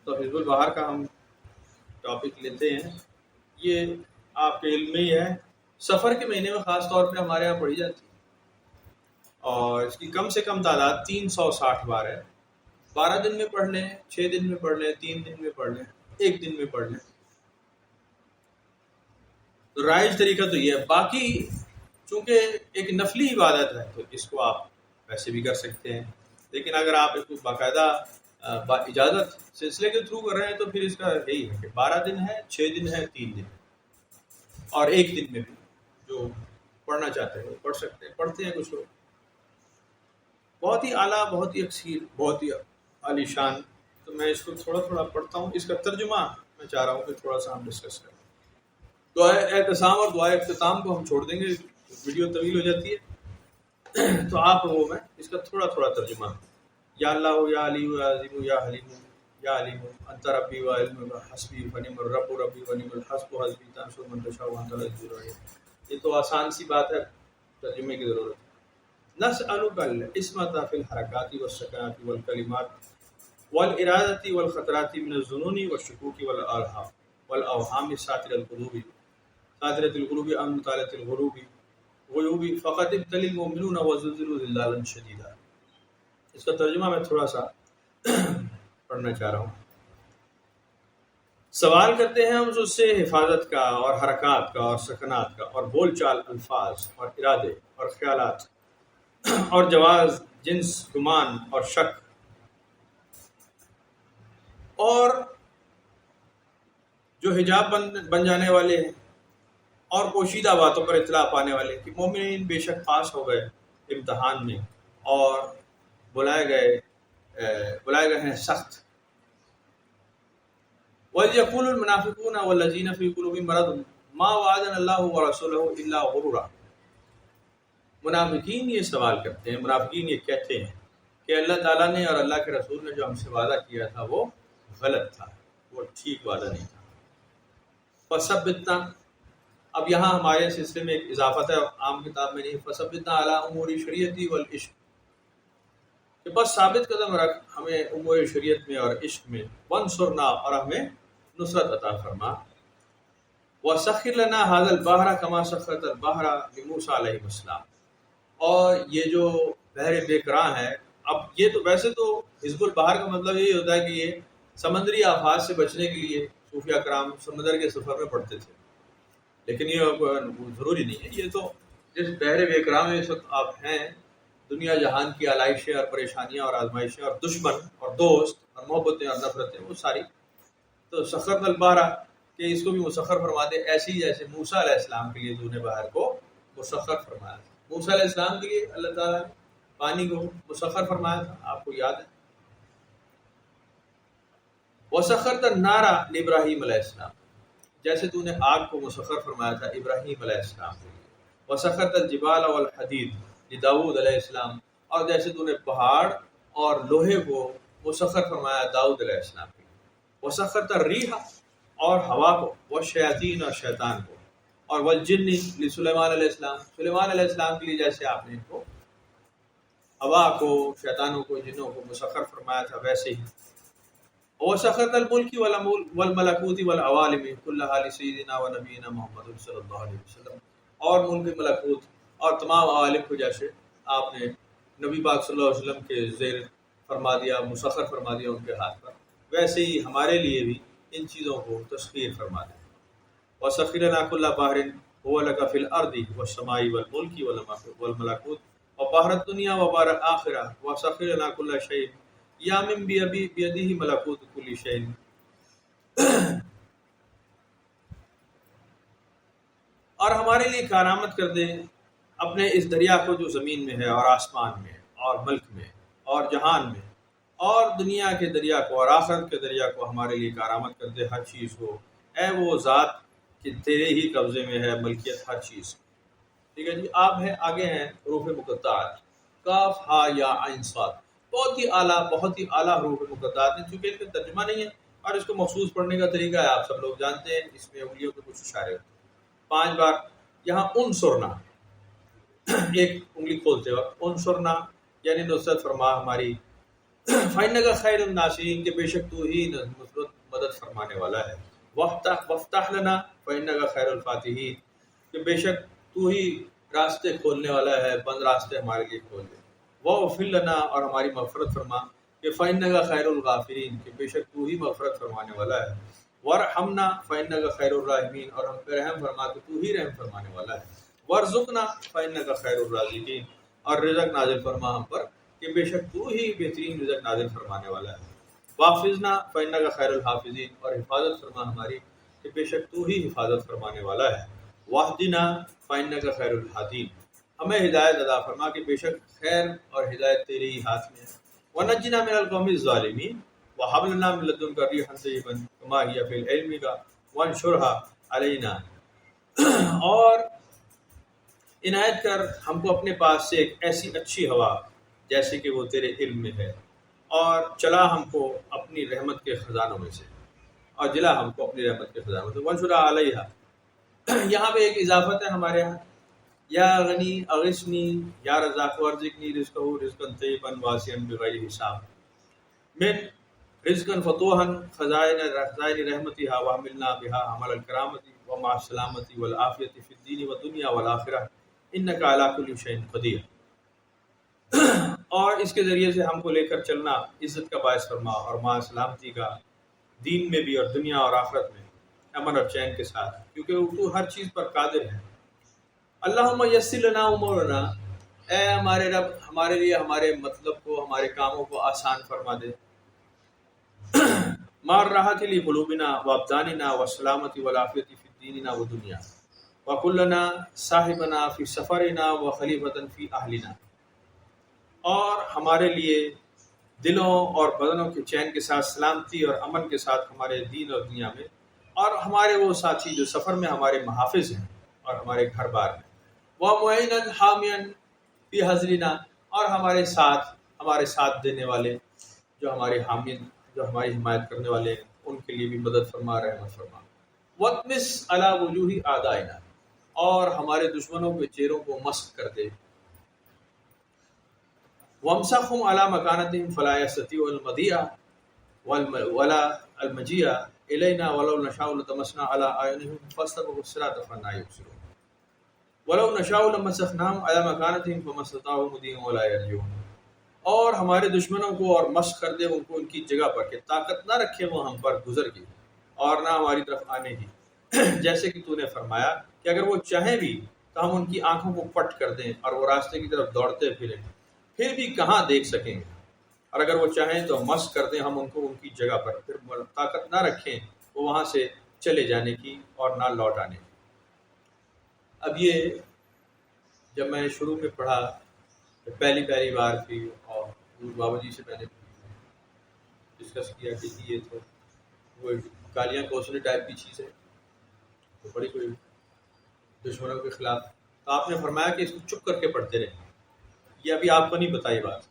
تو حزب البحر کا ہم ٹاپک لیتے ہیں. یہ آپ کے علم میں ہی ہے، سفر کے مہینے میں خاص طور پہ ہمارے یہاں پڑھی جاتی ہے، اور اس کی کم سے کم تعداد 360 بار ہے. 12 دن میں پڑھ لیں، 6 دن میں پڑھ لیں، 3 دن میں پڑھ لیں، 1 دن میں پڑھ لیں. تو رائج طریقہ تو یہ ہے. باقی چونکہ ایک نفلی عبادت ہے تو اس کو آپ ویسے بھی کر سکتے ہیں، لیکن اگر آپ اس کو باقاعدہ اجازت سلسلے کے تھرو کر رہے ہیں تو پھر اس کا یہی ہے کہ 12 دن ہے، 6 دن ہے، 3 دن اور 1 دن میں بھی جو پڑھنا چاہتے ہیں وہ پڑھ سکتے ہیں. پڑھتے ہیں کچھ لوگ. بہت ہی اعلیٰ، بہت ہی اکثیر، بہت ہی عالی شان. تو میں اس کو تھوڑا تھوڑا پڑھتا ہوں. اس کا ترجمہ میں چاہ رہا ہوں کہ تھوڑا سا ہم ڈسکس کریں. دعائے اعتصام اور دعائے اختتام کو ہم چھوڑ دیں گے، ویڈیو طویل ہو جاتی ہے. تو آپ وہ میں اس کا تھوڑا تھوڑا ترجمہ. یا اللہ یا علی یا عظیم یا حلیم یا علیم انت ربی و علم حسبی فنعم الرب ربی ونعم الحسب حسبی تنصر من تشاء وانت العزیز الرحیم. یہ تو آسان سی بات ہے، ترجمے کی ضرورت ہے. نسألک العصمۃ فی الحرکات والسکنات والکلمات والارادۃ والخطرات من الظنون والشکوک والاوہام ساترۃ القلوب عن مطالعۃ غیوب فقد ابتلی المؤمنون وزلزلوا زلزالا شدیدا. اس کا ترجمہ میں تھوڑا سا پڑھنا چاہ رہا ہوں. سوال کرتے ہیں ہم اس سے حفاظت کا اور حرکات کا اور سکنات کا اور بول چال، الفاظ اور ارادے اور خیالات اور جواز، جنس، گمان اور شک اور جو حجاب بن جانے والے ہیں اور پوشیدہ باتوں پر اطلاع پانے والے کہ مومنین بے شک پاس ہو گئے امتحان میں اور بلائے گئے ہیں سخت. وَيَقُولُ الْمُنَافِقُونَ وَالَّذِينَ فِي قُلُوبِهِم مَّرَضٌ مَّا وَعَدَنَا اللَّهُ وَرَسُولُهُ إِلَّا غُرُورًا. منافقین یہ سوال کرتے ہیں، منافقین یہ کہتے ہیں کہ اللہ تعالیٰ نے اور اللہ کے رسول نے جو ہم سے وعدہ کیا تھا وہ غلط تھا، وہ ٹھیک وعدہ نہیں تھا. فَثَبِّتْنَا، اب یہاں ہمارے سلسلے میں ایک اضافت ہے، عام کتاب میں نہیں. فَثَبِّتْنَا عَلَىٰ أُمُورِ شَرِيعَتِ وَالْعِشْقِ، کہ بس ثابت قدم رکھ ہمیں امور شریعت میں اور عشق میں. وَانصُرْنَا، اور ہمیں نصرت عطا فرما. وَسَخِّرْ لَنَا هَٰذَا الْبَحْرَ كَمَا سَخَّرْتَ الْبَحْرَ لِمُوسَىٰ علیہ السلام. اور یہ جو بحر بے کراں ہے، اب یہ تو ویسے تو حزب البحر کا مطلب یہی ہوتا ہے کہ یہ سمندری آفات سے بچنے کے لیے صوفیہ کرام سمندر کے سفر میں پڑھتے تھے، لیکن یہ ضروری نہیں ہے. یہ تو جس بحر بے کراں میں اس وقت آپ ہیں، دنیا جہان کی آلائشیں اور پریشانیاں اور آزمائشیں اور دشمن اور دوست اور محبتیں اور نفرتیں، وہ ساری تو سخر البحر کہ اس کو بھی مسخر فرما دے، ایسے ہی جیسے موسیٰ علیہ السلام کے لیے تو نے بحر کو مسخر فرمایا تھا. موسیٰ علیہ السلام کے لیے اللہ تعالیٰ نے پانی کو مسخر فرمایا تھا، آپ کو یاد ہے. وسخرت النار لابراہیم علیہ السلام، جیسے تو نے آگ کو مسخر فرمایا تھا ابراہیم علیہ السلام کے لیے. وسخرت الجبال والحدید لداؤد علیہ السلام، اور جیسے تو نے پہاڑ اور لوہے کو مسخر فرمایا داؤد علیہ السلام کے لیے. وسخرت الریح، اور ہوا کو، والشیاطین، اور شیطان کو، اور والجن لسلیمان علیہ السلام، سلیمان علیہ السلام کے لیے جیسے آپ نے ان کو ہوا کو، شیطانوں کو، جنوں کو مسخر فرمایا تھا ویسے ہی. وسخرت الملک والملکوت والعوالم کلھا لسیدنا ونبینا محمد صلی اللہ علیہ وسلم، اور ملک ملکوت اور تمام عوالم کو جیسے آپ نے نبی پاک صلی اللہ علیہ وسلم کے زیر فرما دیا، مسخر فرما دیا ان کے ہاتھ پر، ویسے ہی ہمارے لیے بھی ان چیزوں کو تسخیر فرما دیں. وَسَخِّرَ لَنَا كُلَّ بَحْرٍ هُوَ لَكَ فِي الْأَرْضِ وَالسَّمَاءِ وَالْمُلْكِ وَالْمَلَكُوتِ وَبَحْرَ الدُّنْيَا وَبَحْرَ الْآخِرَةِ وَسَخِّرَ لَنَا كُلَّ شَيْءٍ يَأْمُرُ بِيَدِهِ مَلَكُوتُ كُلِّ شَيْءٍ، اور ہمارے لیے کارآمد کر دے اپنے اس دریا کو جو زمین میں ہے اور آسمان میں اور ملک میں اور جہان میں، اور دنیا کے دریا کو اور آخرت کے دریا کو ہمارے لیے کارآمد کر دے ہر چیز کو. اے وہ ذات کہ تیرے ہی قبضے میں ہے ملکیت ہر چیز. ٹھیک ہے جی. آپ ہیں آگے ہیں حروف مقطعات، کاف ہا یا عین صاد، بہت ہی اعلیٰ، بہت ہی اعلیٰ حروف مقطعات ہیں. چونکہ ان کا ترجمہ نہیں ہے اور اس کو مخصوص پڑھنے کا طریقہ ہے، آپ سب لوگ جانتے ہیں. اس میں انگلیوں کے کچھ اشارے ہوتے ہیں. 5 بار یہاں انصرنا، ایک انگلی کھولتے وقت انصرنا یعنی نصرت فرما ہماری فَإِنَّكَ خَيْرُ النَّاصِرِينَ کہ بے شک تو ہی مدد فرمانے والا ہے. وَافْتَحْ لَنَا فَإِنَّكَ خَيْرُ الْفَاتِحِينَ کہ بے شک تو ہی راستے کھولنے والا ہے، بند راستے ہمارے لیے کھول دے. وَاغْفِرْ لَنَا اور ہماری مغفرت فرما کہ فَإِنَّكَ خَيْرُ الْغَافِرِينَ کہ بے شک تو ہی مغفرت فرمانے والا ہے. وَارْحَمْنَا فَإِنَّكَ خَيْرُ الرَّاحِمِينَ اور ہم پہ رحم فرما کہ تو ہی رحم فرمانے والا ہے. وَارْزُقْنَا فَإِنَّكَ خَيْرُ الرَّازِقِينَ اور رزق نازل فرما ہم پر کہ بے شک تو ہی بہترین رزق نازل فرمانے والا ہے. وَاحْفِظْنَا فَإِنَّكَ خَيْرُ الْحَافِظِينَ اور حفاظت فرما ہماری کہ بے شک تو ہی حفاظت فرمانے والا ہے. وَاهْدِنَا فَإِنَّكَ خَيْرُ الْهَادِينَ ہمیں ہدایت عطا فرما کہ بے شک خیر اور ہدایت تیرے ہی ہاتھ میں ہے. وَنَجِّنَا مِنَ الْقَوْمِ الظَّالِمِينَ وَهَبْ لَنَا مِن لَّدُنكَ رِيحًا طَيِّبًا كَمَا هِيَ فِي الْعِلْمِ وَانشُرْهَا عَلَيْنَا اور عنایت کر ہم کو اپنے پاس سے ایک ایسی اچھی ہوا جیسے کہ وہ تیرے علم میں ہے، اور چلا ہم کو اپنی رحمت کے خزانوں میں سے، اور جلا ہم کو اپنی رحمت کے خزانوں سے. وَانشُرْهَا عَلَيْهَا یہاں پہ ایک اضافت ہے ہمارے ہاں، یا غنی اغثنی یا رزاق ورزقنی رزقا طیبا واسعا بغیر حساب من رزقا فتوحا خزائن رحمتها وحملنا بها حمل الکرامت ومع السلامت والعافیت فی الدین والدنیا والآخرہ انک علی کل شیء قدیر. اور اس کے ذریعے سے ہم کو لے کر چلنا عزت کا باعث فرما اور مع سلامتی کا دین میں بھی اور دنیا اور آخرت میں امن اور چین کے ساتھ، کیونکہ تو ہر چیز پر قادر ہے. اللہم یسر لنا امورنا اے ہمارے رب ہمارے لیے ہمارے مطلب کو، ہمارے کاموں کو آسان فرما دے. مار راحت لی قلوبنا وابداننا والسلامت والعافیت فی دیننا و دنیا وکلنا صاحبنا فی سفرنا وخلیفتا فی اہلنا اور ہمارے لیے دلوں اور بدنوں کے چین کے ساتھ سلامتی اور امن کے ساتھ ہمارے دین اور دنیا میں، اور ہمارے وہ ساتھی جو سفر میں ہمارے محافظ ہیں اور ہمارے گھر بار میں. وَمُعِينًا حَامِيًا فِي حَزْرِنَا اور ہمارے ساتھ دینے والے جو ہمارے حامی، جو ہماری حمایت کرنے والے ہیں، ان کے لیے بھی مدد فرما، رحمت فرما. وَاطْمِسْ عَلَى وُجُوهِ أَعْدَائِنَا اور ہمارے دشمنوں کے چہروں کو مسخ کر دے. وَامْسَخْهُمْ عَلَى مَكَانَتِهِمْ فَلَا يَسْتَطِيعُونَ الْمَضِيَّ وَلَا الْمَجِيَّ إِلَيْنَا وَلَوْ نَشَاءُ لَطَمَسْنَا عَلَى أَعْيُنِهِمْ فَاسْتَبَقُوا الصِّرَاطَ فَأَنَّىٰ يُبْصِرُونَ وَلَوْ نَشَاءُ لَمَسَخْنَاهُمْ عَلَى مَكَانَتِهِمْ فَمَا اسْتَطَاعُوا مُضِيًّا وَلَا يَرْجِعُونَ اور ہمارے دشمنوں کو اور مسخ کر دے ان کو ان کی جگہ پر کہ طاقت نہ رکھے وہ ہم پر گزر کی اور نہ ہماری طرف آنے کی. جیسے کہ تو نے فرمایا کہ اگر وہ چاہیں بھی تو ہم ان کی آنکھوں کو پٹ کر دیں اور وہ راستے کی طرف دوڑتے پھریں، پھر بھی کہاں دیکھ سکیں گے. اور اگر وہ چاہیں تو مسخ کر دیں ہم ان کو ان کی جگہ پر، پھر طاقت نہ رکھیں وہ وہاں سے چلے جانے کی اور نہ لوٹ آنے کی. اب یہ جب میں نے شروع میں پڑھا پہلی بار تھی اور بابا جی سے میں نے ڈسکس کیا کہ یہ تو وہ گالیاں کوسنے ٹائپ کی چیز ہے، تو بڑی کوئی دشمنوں کے خلاف، تو آپ نے فرمایا کہ اس کو چپ کر کے پڑھتے رہیں. یہ ابھی آپ کو نہیں بتائی بات،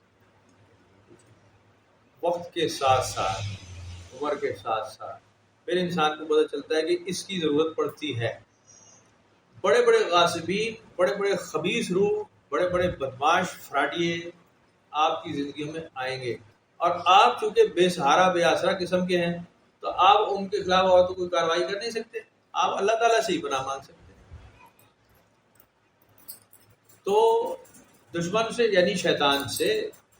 وقت کے ساتھ ساتھ عمر کے ساتھ ساتھ پھر انسان کو پتہ چلتا ہے کہ اس کی ضرورت پڑتی ہے. بڑے بڑے غاصبین، بڑے بڑے خبیث روح، بڑے بڑے بدماش فراڈیے آپ کی زندگیوں میں آئیں گے، اور آپ چونکہ بے سہارا بے آسرا قسم کے ہیں تو آپ ان کے خلاف اور تو کوئی کارروائی کر نہیں سکتے، آپ اللہ تعالیٰ سے ہی پناہ مانگ سکتے ہیں. تو دشمن سے یعنی شیطان سے،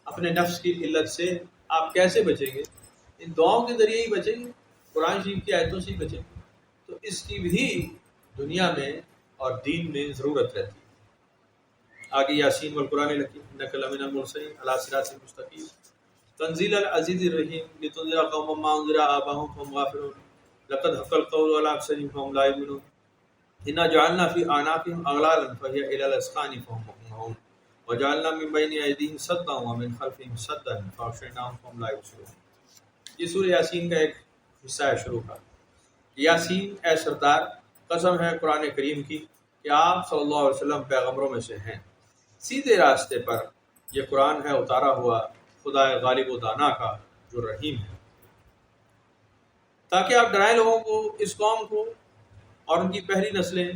اپنے نفس کی علت سے آپ کیسے بچیں گے؟ ان دعاؤں کے ذریعے ہی بچیں گے، قرآن شریف کی آیتوں سے ہی بچیں گے. تو اس کی بھی دنیا میں اور دین میں ضرورت رہتی ہے. آگے یاسین والقرآن الحکیم انک لمن المرسلین علی صراط مستقیم تنزیل العزیز الرحیم لتنذر قوما ما انذر آباؤهم فهم غافلون لقد حق القول على اکثرهم فهم لا یؤمنون انا جعلنا فی اعناقهم اغلالا فهي الى الاذقان فهم مقمحون وجعلنا من بین ایدیہم سدا ومن خلفهم سدا فاغشیناهم فهم لا یبصرون. یہ سورہ یاسین کا ایک حصہ ہے شروع کا. یاسین اے سردار، قسم ہے قرآن کریم کی کہ آپ صلی اللہ علیہ وسلم پیغمبروں میں سے ہیں، سیدھے راستے پر یہ قرآن ہے اتارا ہوا خدا غالب و دانا کا جو رحیم ہے، تاکہ آپ ڈرائیں لوگوں کو، اس قوم کو اور ان کی پہلی نسلیں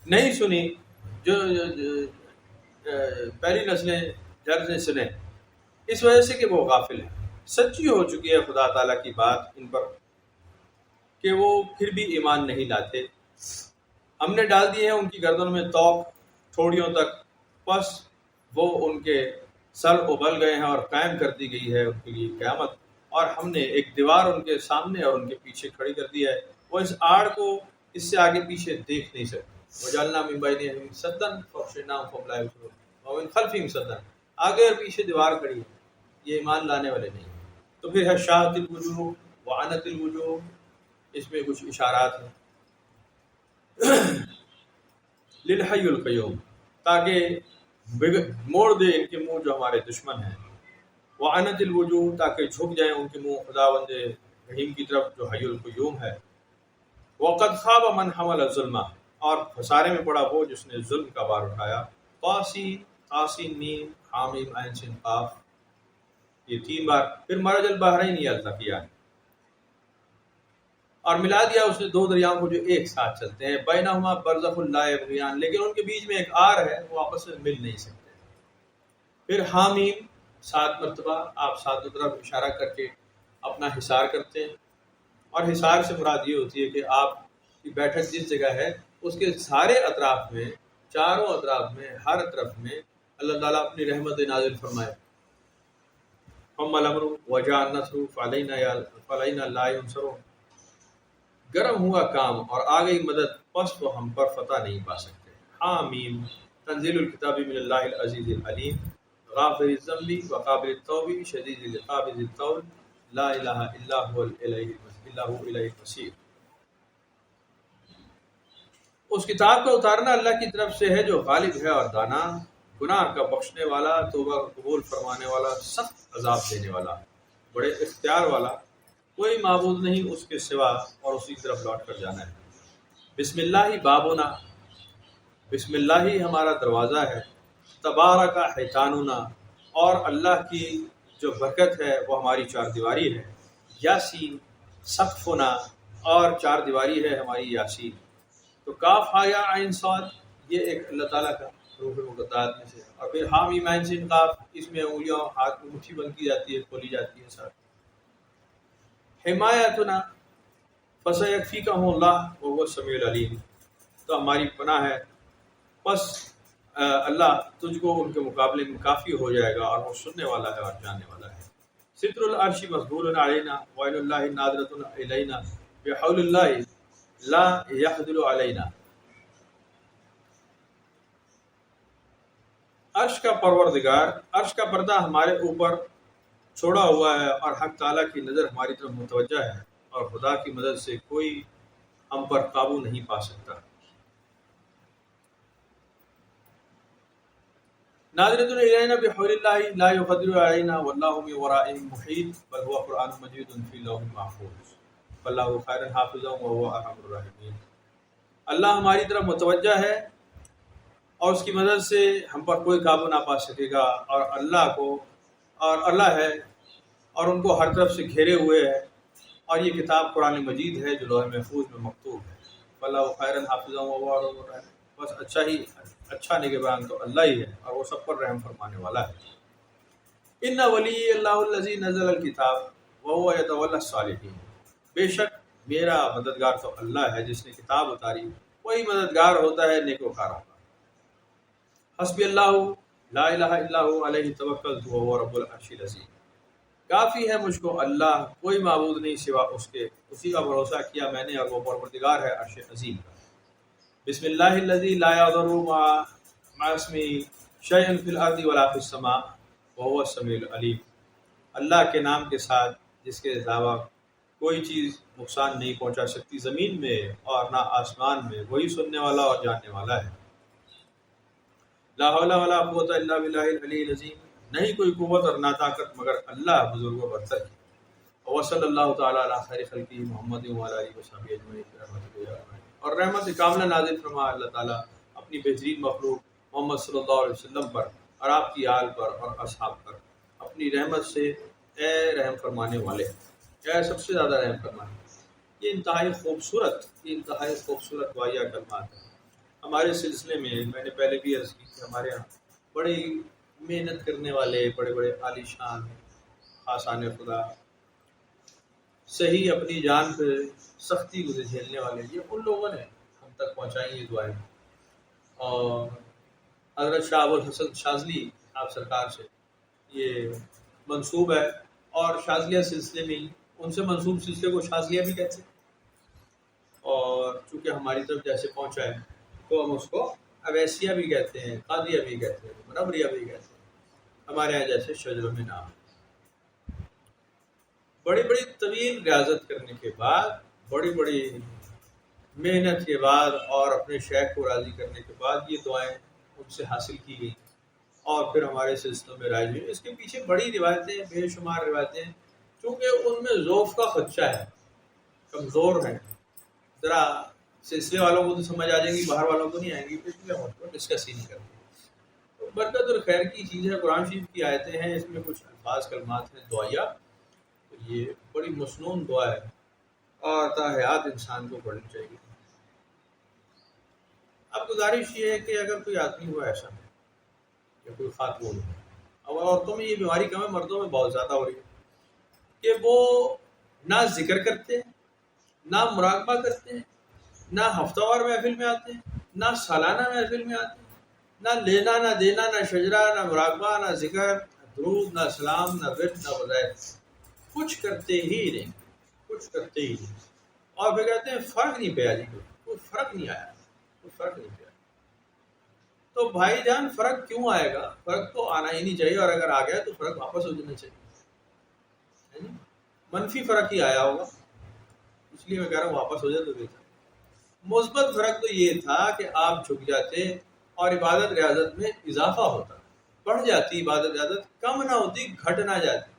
نہیں سنی، جو پہلی نسلیں غور سے سنیں، اس وجہ سے کہ وہ غافل ہیں۔ سچی ہو چکی ہے خدا تعالیٰ کی بات ان پر کہ وہ پھر بھی ایمان نہیں لاتے۔ ہم نے ڈال دیے ہیں ان کی گردنوں میں توق تھوڑیوں تک، پس وہ ان کے سر ابل گئے ہیں اور قائم کر دی گئی ہے ان کے لیے قیامت، اور ہم نے ایک دیوار ان کے سامنے اور ان کے پیچھے کھڑی کر دی ہے، وہ اس آڑ کو اس سے آگے پیچھے دیکھ نہیں سکتے۔ وجعلنا من بینہم سدا فاغشیناہم فہم لا یبصرون ومن خلفہم سدا، آگے اور پیچھے دیوار کھڑی ہے، یہ ایمان لانے والے نہیں ہیں۔ تو پھر ہے شاہت الوجوہ وعنت الوجوہ، اس میں کچھ اشارات ہیں للحی القیوم، تاکہ موڑ دے ان کے منہ جو ہمارے دشمن ہیں، وعنت الوجوہ، تاکہ جھک جائیں ان کے منہ خداوند رحیم کی طرف جو حی القیوم ہے۔ وقد خاب من حمل الظلم، اور خسارے میں پڑا وہ جس نے ظلم کا بار اٹھایا۔ طاسین میم حامیم عین سین قاف، یہ 3 بار۔ پھر مرج البحرین یہ التقیان، اور ملا دیا اس نے 2 دریاؤں کو جو ایک ساتھ چلتے ہیں، بینہما برزخ لا یبغیان، لیکن ان کے بیچ میں ایک آر ہے، وہ آپس میں مل نہیں سکتے۔ پھر حامیم 7 مرتبہ، آپ 7 طرف اشارہ کر کے اپنا حصار کرتے ہیں، اور حصار سے مراد یہ ہوتی ہے کہ آپ کی بیٹھک جس جگہ ہے اس کے سارے اطراف میں، چاروں اطراف میں، ہر طرف میں اللہ تعالیٰ اپنی رحمت نازل فرمائے۔ ثم الامر وجاء النصر فعلينا لا ينصرون، گرم ہوا کام اور آ گئی مدد، پس تو ہم پر فتح نہیں پا سکتے۔ حامیم تنزیل الکتاب من اللہ العزیز العلیم غافر الذنب وقابل التوب شدید العقاب ذی الطول لا الہ الا هو الیہ المصیر۔ اس کتاب کا اتارنا اللہ کی طرف سے ہے جو غالب ہے اور دانا، گناہ کا بخشنے والا، توبہ قبول فرمانے والا، سخت عذاب دینے والا، بڑے اختیار والا، کوئی معبود نہیں اس کے سوا، اور اسی طرف لوٹ کر جانا ہے۔ بسم اللہ بابنا، بسم اللہ ہی ہمارا دروازہ ہے، تبارک حیتاننا، اور اللہ کی جو برکت ہے وہ ہماری 4 دیواری ہے، یاسین سقفنا، اور 4 دیواری ہے ہماری یاسین۔ تو کاف ہا یا عین صاد، یہ ایک اللہ تعالیٰ کا حروف مقطعات میں سے، اور پھر حامیم عین سین قاف، اس میں انگلیاں ہاتھ میں مٹھی بند کی جاتی ہے، کھولی جاتی ہے ساتھ۔ حمایتنا فسیکفیکہم اللہ وہو السمیع العلیم، تو ہماری پناہ ہے، پس اللہ تجھ کو ان کے مقابلے میں کافی ہو جائے گا، اور وہ سننے والا ہے اور جاننے والا ہے۔ ستر العرش مظہور علینا وعین اللہ ناظرۃ الینا بحول اللہ لا یخذل علینا، عرش کا پروردگار، عرش کا پردہ ہمارے اوپر چھوڑا ہوا ہے، اور حق تعالیٰ کی نظر ہماری طرف متوجہ ہے، اور خدا کی مدد سے کوئی ہم پر قابو نہیں پا سکتا۔ ناظرۃ الینا بحول اللہ لا یخذل علینا واللہ من ورائہم محیط بل هو قرآن مجید فی لوح محفوظ واللہ خیر حافظا وهو ارحم الراحمین۔ اللہ ہماری طرف متوجہ ہے، اور اس کی مدد سے ہم پر کوئی قابو نہ پا سکے گا، اور اللہ ہے، اور ان کو ہر طرف سے گھیرے ہوئے ہے، اور یہ کتاب قرآن مجید ہے جو لوح محفوظ میں مکتوب ہے۔ واللہ خیر حافظا وهو ارحم الراحمین، بس اچھا نگہبان تو اللہ ہی ہے، اور وہ سب پر رحم فرمانے والا ہے۔ ان ولی اللہ الذی نزل الکتاب وهو یتولی الصالحین، بے شک میرا مددگار تو اللہ ہے جس نے کتاب اتاری، وہی مددگار ہوتا ہے نیکوکاروں کا۔ حسبی اللہ لا الہ الا هو علیہ توکلت وهو رب العرش العظیم، کافی ہے مجھ کو اللہ، کوئی معبود نہیں سوا اس کے، اسی کا بھروسہ کیا میں نے، اور وہ پروردگار ہے عرش عظیم کا۔ بسم اللہ الذی لا یضر مع اسمہ شیء فی الارض ولا فی السماء وهو السمیع العلیم، اللہ کے نام کے ساتھ جس کے علاوہ کوئی چیز نقصان نہیں پہنچا سکتی زمین میں اور نہ آسمان میں، وہی سننے والا اور جاننے والا ہے۔ لا حول ولا قوت الا باللہ العلی العظیم، نہیں کوئی قوت اور نہ طاقت مگر اللہ بزرگ و برتر ہے۔ وصلی اللہ تعالی علی خیر خلقہ محمد وعلی آلہ وصحبہ اجمعین، اور رحمت کاملہ نازل فرما اللہ تعالیٰ اپنی بہترین مخلوق محمد صلی اللہ علیہ وسلم پر، اور آپ کی آل پر اور اصحاب پر، اپنی رحمت سے، اے رحم فرمانے والے، اے سب سے زیادہ رحم فرمانے۔ یہ انتہائی خوبصورت واقعہ کلمات ہیں۔ ہمارے سلسلے میں نے پہلے بھی عرض کی کہ ہمارے ہاں بڑی محنت کرنے والے بڑے بڑے عالی شان آسان خدا، صحیح اپنی جان پہ سختی کو جھیلنے والے، یہ ان لوگوں نے ہم تک پہنچائی یہ دعائیں. اور حضرت شاہ ابو الحسن شاذلی آپ سرکار سے یہ منسوب ہے، اور شاذلیہ سلسلے میں ان سے منسوب سلسلے کو شاذلیہ بھی کہتے ہیں. اور چونکہ ہماری طرف جیسے پہنچا ہے تو ہم اس کو اویسیہ بھی کہتے ہیں، قادیہ بھی کہتے ہیں، منوریہ بھی کہتے ہیں، ہمارے یہاں جیسے شجر میں نام. بڑی بڑی طویل ریاضت کرنے کے بعد، بڑی بڑی محنت کے بعد اور اپنے شیخ کو راضی کرنے کے بعد یہ دعائیں ان سے حاصل کی گئی اور پھر ہمارے سلسلوں میں رائج ہوئی. اس کے پیچھے بڑی روایتیں، بے شمار روایتیں، چونکہ ان میں ذوف کا خدشہ ہے، کمزور ہیں، ذرا سلسلے والوں کو تو سمجھ آ جائیں گی، باہر والوں کو نہیں آئیں گی، اس لیے ہم اس کو ڈسکس ہی نہیں کرتے. تو برکت اور خیر کی چیز ہے. قرآن شریف کی آیتیں ہیں، اس میں کچھ الفاظ کلمات ہیں دعائیہ، تو یہ بڑی مسنون دعا ہے اور تا حیات انسان کو پڑھنی چاہیے. اب گزارش یہ ہے کہ اگر کوئی آدمی ہوا ایسا یا کوئی خاتون ہو، اور عورتوں میں یہ بیماری کم ہے، مردوں میں بہت زیادہ ہو رہی ہے، کہ وہ نہ ذکر کرتے ہیں، نہ مراقبہ کرتے ہیں، نہ ہفتہ وار محفل میں آتے ہیں، نہ سالانہ محفل میں آتے ہیں، نہ لینا نہ دینا، نہ شجرا، نہ مراقبہ، نہ ذکر، نہ درود، نہ سلام، نہ ورد، نہ وظائف، کچھ کرتے ہی نہیں، کچھ کرتے ہی نہیں. اور پھر کہتے ہیں فرق نہیں پیا جی، کوئی فرق نہیں آیا، کوئی فرق نہیں پیا. تو بھائی جان فرق کیوں آئے گا؟ فرق تو آنا ہی نہیں چاہیے، اور اگر آ گیا تو فرق واپس ہو جانا چاہیے. منفی فرق ہی آیا ہوگا، اس لیے میں کہہ رہا ہوں واپس ہو جائے تو بہتر. مثبت فرق تو یہ تھا کہ آپ جھک جاتے اور عبادت ریاضت میں اضافہ ہوتا، بڑھ جاتی عبادت ریاضت، کم نہ ہوتی، گھٹ نہ جاتی.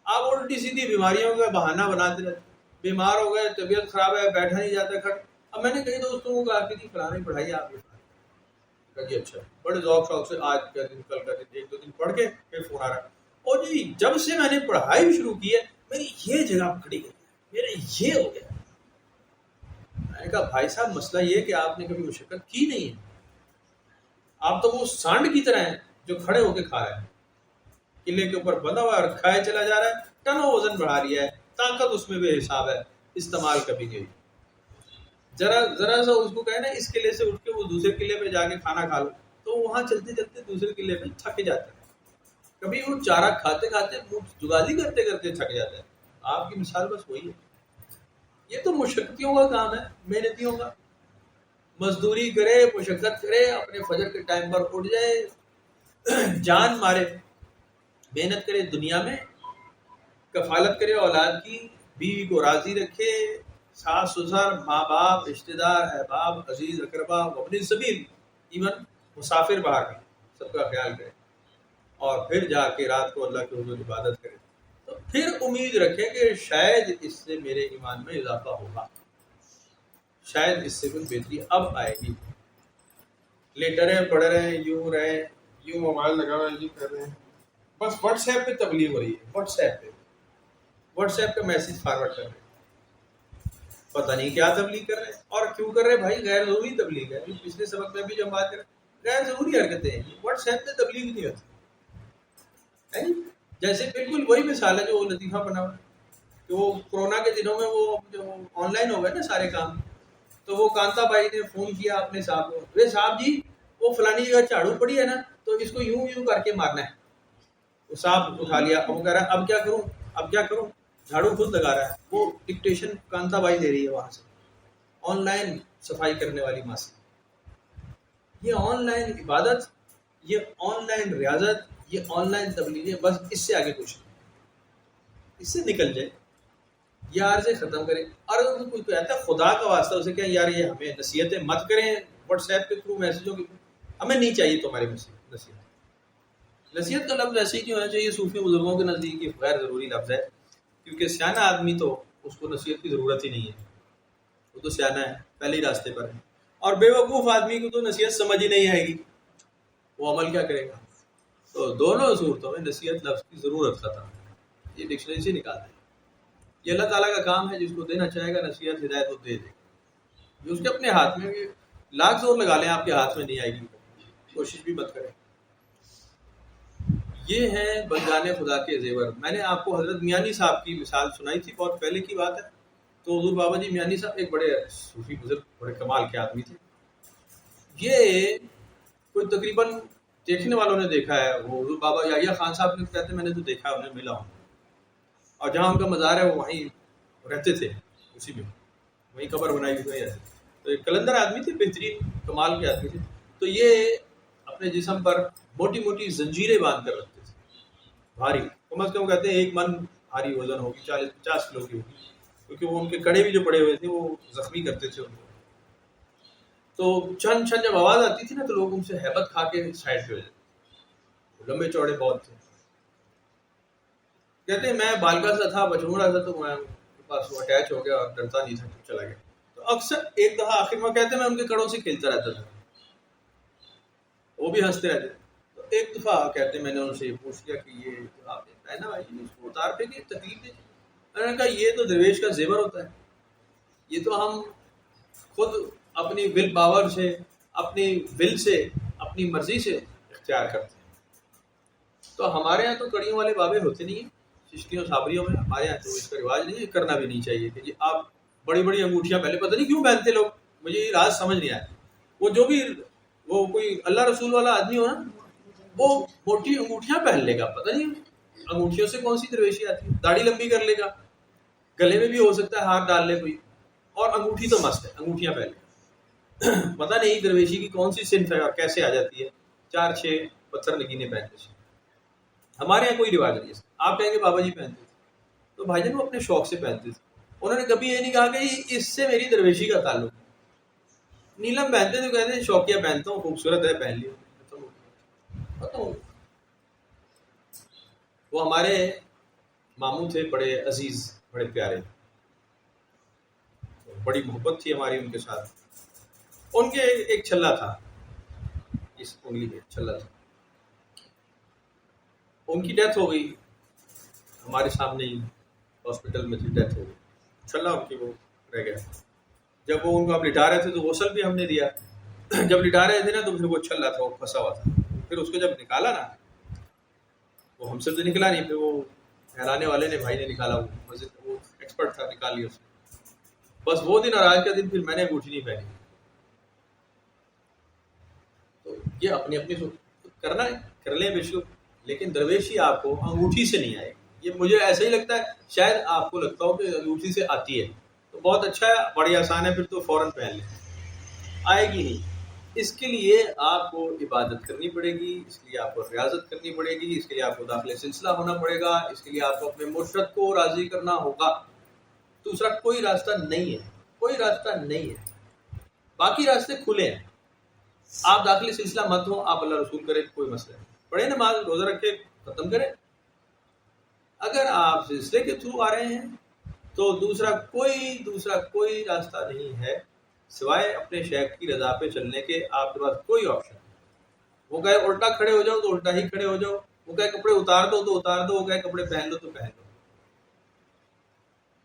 آپ الٹی سیدھی بیماریوں کا بہانہ بناتے رہتے، بیمار ہو گئے، طبیعت خراب ہے، بیٹھا نہیں جاتا کھڑ. اب میں نے کئی دوستوں کو کہا کہ جی فلاں پڑھائی آپ یہ جی اچھا، بڑے ذوق شوق سے آج کا دن کل کا دن ایک دو دن پڑھ کے پھر فون آ رہا ہے، اور جی جب سے میں نے پڑھائی شروع کی ہے میری یہ جگہ پکڑی گئی، میرا یہ ہو گیا. میں نے کہا بھائی صاحب مسئلہ یہ کہ آپ نے کبھی مشقت کی نہیں ہے. آپ تو وہ سانڈ کی طرح ہیں جو کھڑے ہو کے کھا رہے ہیں، قلعے کے اوپر بندھا ہوا ہے اور کھائے چلا جا رہا ہے، ٹنوں وزن بڑھا رہا ہے، طاقت اس میں بے حساب ہے، استعمال کبھی نہیں. ذرا سا اس کو کہے نا اس قلعے سے اٹھ کے وہ دوسرے قلعے پہ جا کے کھانا کھا لو، تو وہاں چلتے چلتے دوسرے قلعے پہ تھک جاتا ہے. کبھی وہ چارہ کھاتے کھاتے جگالی کرتے کرتے تھک جاتا ہے. آپ کی مثال بس وہی ہے. یہ تو مشقتیوں کا کام ہے، محنتیوں کا. مزدوری کرے، مشقت کرے، اپنے فجر کے ٹائم پر اٹھ جائے، جان مارے، محنت کرے، دنیا میں کفالت کرے اولاد کی، بیوی کو راضی رکھے، ساس سسر، ماں باپ، رشتہ دار، احباب، عزیز اقربا، اپنی سبیل، ایون مسافر باہر کا سب کا خیال کرے، اور پھر جا کے رات کو اللہ کے حضور عبادت کرے. تو پھر امید رکھے کہ شاید اس سے میرے ایمان میں اضافہ ہوگا، شاید اس سے کوئی بہتری اب آئے گی. لیٹر رہے پڑھ رہے ہیں، یوں رہے، یوں موبائل لگا ہوا ہے، یوں کر رہے ہیں، بس واٹس ایپ پہ تبلیغ ہو رہی ہے، واٹس ایپ کا میسج فارورڈ کر رہے ہیں، پتہ نہیں کیا تبلیغ کر رہے ہیں اور کیوں کر رہے ہیں. بھائی غیر ضروری تبلیغ ہے. پچھلے سبق میں بھی جب بات کریں، غیر ضروری حرکتیں ہیں. واٹس ایپ پہ تبلیغ نہیں ہوتی. جیسے بالکل وہی مثال ہے جو وہ لطیفہ بنا ہوا ہے کہ وہ کورونا کے دنوں میں وہ جو آن لائن ہو گئے نا سارے کام، تو وہ کانتا بھائی نے فون کیا اپنے صاحب کو، ارے صاحب جی وہ فلانی جگہ جھاڑو پڑی ہے نا، تو اس کو یوں یوں کر کے مارنا ہے. وہ صاحب اٹھا لیا، وہ کہہ رہا ہے اب کیا کروں، جھاڑو خود لگا رہا ہے. وہ ڈکٹیشن کانتا بھائی دے رہی ہے وہاں سے، آن لائن صفائی کرنے والی ماں سے. یہ آن لائن عبادت، یہ آن لائن ریاضت، یہ آن لائن تبلیغ، بس اس سے آگے کچھ نہیں. اس سے نکل جائے، یہ عرضے ختم کرے. اور اگر کوئی کہتا ہے خدا کا واسطہ اسے کہ یار یہ ہمیں نصیحتیں مت کریں واٹس ایپ کے تھرو، میسجوں کے تھرو، ہمیں نہیں چاہیے تمہاری نصیحت. نصیحت کا لفظ ایسے ہی کیوں ہونا چاہیے؟ صوفی بزرگوں کے نزدیک یہ غیر ضروری لفظ ہے، کیونکہ سیانہ آدمی تو اس کو نصیحت کی ضرورت ہی نہیں ہے، وہ تو سیانہ ہے، پہلے ہی راستے پر ہے. اور بے وقوف آدمی کو تو نصیحت سمجھ ہی نہیں آئے گی، وہ عمل کیا کرے گا؟ تو دونوں صورتوں میں نصیحت لفظ کی ضرورت ختم ہے. یہ ڈکشنری سے نکالتے ہیں. یہ اللہ تعالیٰ کا کام ہے، جس کو دینا چاہے گا نصیحت ہدایت وہ دے دے. جو اس کے اپنے ہاتھ میں، لاکھ زور لگا لیں آپ کے ہاتھ میں نہیں آئے گی، کوشش بھی مت کریں. یہ ہیں بندگان خدا کے زیور. میں نے آپ کو حضرت میانی صاحب کی مثال سنائی تھی، بہت پہلے کی بات ہے. تو حضور بابا جی میانی صاحب ایک بڑے صوفی بزرگ، بڑے کمال کے آدمی تھے. یہ کوئی تقریباً دیکھنے والوں نے دیکھا ہے، وہ حضور بابا یحییٰ خان صاحب نے کہتے ہیں میں نے تو دیکھا ہے، انہیں ملا ہوں، اور جہاں ان کا مزار ہے وہ وہیں رہتے تھے، اسی میں وہیں قبر بنائی ہوئی ہے. تو ایک کلندر آدمی تھے، بہترین کمال کے آدمی تھے. تو یہ اپنے جسم پر موٹی موٹی زنجیریں باندھ کر رکھتے تھے، بھاری، کم از کم کہتے ہیں 1 من بھاری وزن ہوگی، 40-50 کلو کی ہوگی، کیونکہ وہ ان کے کڑے بھی جو پڑے ہوئے تھے وہ زخمی کرتے تھے ان کو. تو چھن چھن جب آواز آتی تھی نا تو لوگ ان سے ہیبت کھا کے سائڈ پہ ہو جاتے. لمبے چوڑے بہت تھے. کہتے ہیں میں بالکا سا تھا، بچھوڑا تھا، تو میں ان کے پاس وہ اٹیچ ہو گیا اور ڈرتا نہیں تھا، چلا گیا. تو اکثر ایک دفعہ آخر میں کہتے ہیں میں ان کے کڑوں سے کھیلتا رہتا تھا، وہ بھی ہنستے رہتے. تو ایک دفعہ کہتے ہیں میں نے ان سے پوچھ لیا کہ یہ جو آپ نے پہنا ہے اس کو اتار پہ کہ تکلیف دے. میں نے کہا یہ تو درویش کا زیور ہوتا ہے، یہ تو ہم خود اپنی ول پاور سے، اپنی ول سے، اپنی مرضی سے اختیار کرتے ہیں. تو ہمارے ہاں تو کڑیوں والے بابے ہوتے نہیں ہیں، چشتیوں صابریوں میں ہمارے یہاں تو اس کا رواج نہیں ہے، کرنا بھی نہیں چاہیے کہ جی آپ بڑی بڑی انگوٹھیاں پہلے پتہ نہیں کیوں پہنتے لوگ، مجھے یہ راز سمجھ نہیں آیا. وہ جو بھی وہ کوئی اللہ رسول والا آدمی ہو نا وہ موٹی انگوٹھیاں پہن لے گا، پتہ نہیں انگوٹھیوں سے کون سی درویشی آتی ہے. داڑھی لمبی کر لے گا، گلے میں بھی ہو سکتا ہے ہاتھ ڈال لے کوئی، اور انگوٹھی تو مست ہے، انگوٹھیاں پہن لے. پتہ نہیں درویشی کی کون سی صنف ہے اور کیسے آ جاتی ہے 4-6 پتھر نگینے پہنتے سے. ہمارے یہاں کوئی رواج نہیں ہے. آپ کہیں گے بابا جی پہنتے تھے، تو بھائی جان وہ اپنے شوق سے پہنتے تھے. انہوں نے کبھی یہ نہیں کہا کہ اس سے میری درویشی کا تعلق. نیلم پہنتے تھے، کہتے ہیں شوقیہ پہنتا ہوں، خوبصورت ہے پہن لیا. وہ ہمارے ماموں تھے، بڑے عزیز، بڑے پیارے، بڑی محبت تھی ہماری ان کے ساتھ. ان کے ایک چھلا تھا، اس انگلی میں چھلا تھا. ان کی ڈیتھ ہو گئی ہمارے سامنے ہی، ہاسپٹل میں تھی، ڈیتھ ہو گئی. چھلا ان کی وہ رہ گیا. جب وہ ان کو آپ لٹا رہے تھے تو غسل بھی ہم نے دیا. جب لٹا رہے تھے نا تو پھر وہ چھلا تھا، وہ پھنسا ہوا تھا. پھر اس کو جب نکالا نا، وہ ہم سے تو نکلا نہیں، پھر وہ نہلانے والے نے، بھائی نے نکالا، وہ مسجد وہ ایکسپرٹ تھا، نکال لیا اس نے. بس وہ دن اور آج کا دن پھر میں نے انگوٹھی نہیں پہنی. تو یہ اپنی اپنی کرنا ہے، کر لیں بے شک، لیکن درویشی آپ کو انگوٹھی سے نہیں آئے. یہ مجھے ایسا ہی لگتا ہے، شاید آپ کو لگتا ہو کہ انگوٹھی سے آتی ہے تو بہت اچھا ہے، بڑی آسان ہے، پھر تو فوراً پہن لیں. آئے گی نہیں. اس کے لیے آپ کو عبادت کرنی پڑے گی، اس کے لیے آپ کو ریاضت کرنی پڑے گی، اس کے لیے آپ کو داخل سلسلہ ہونا پڑے گا، اس کے لیے آپ کو اپنے مرشد کو راضی کرنا ہوگا. دوسرا کوئی راستہ نہیں ہے، کوئی راستہ نہیں ہے. باقی راستے کھلے ہیں. آپ داخلی سلسلہ مت ہو، آپ اللہ رسول کرے، کوئی مسئلہ نہیں. پڑھے نماز، روزہ رکھے، ختم کرے. اگر آپ سلسلے کے تھرو آ رہے ہیں تو دوسرا کوئی راستہ نہیں ہے سوائے اپنے شیخ کی رضا پہ چلنے کے. آپ کے پاس کوئی آپشن نہیں. وہ کہے الٹا کھڑے ہو جاؤ تو الٹا ہی کھڑے ہو جاؤ، وہ کہے کپڑے اتار دو تو اتار دو، وہ کہے کپڑے پہن لو تو پہن لو.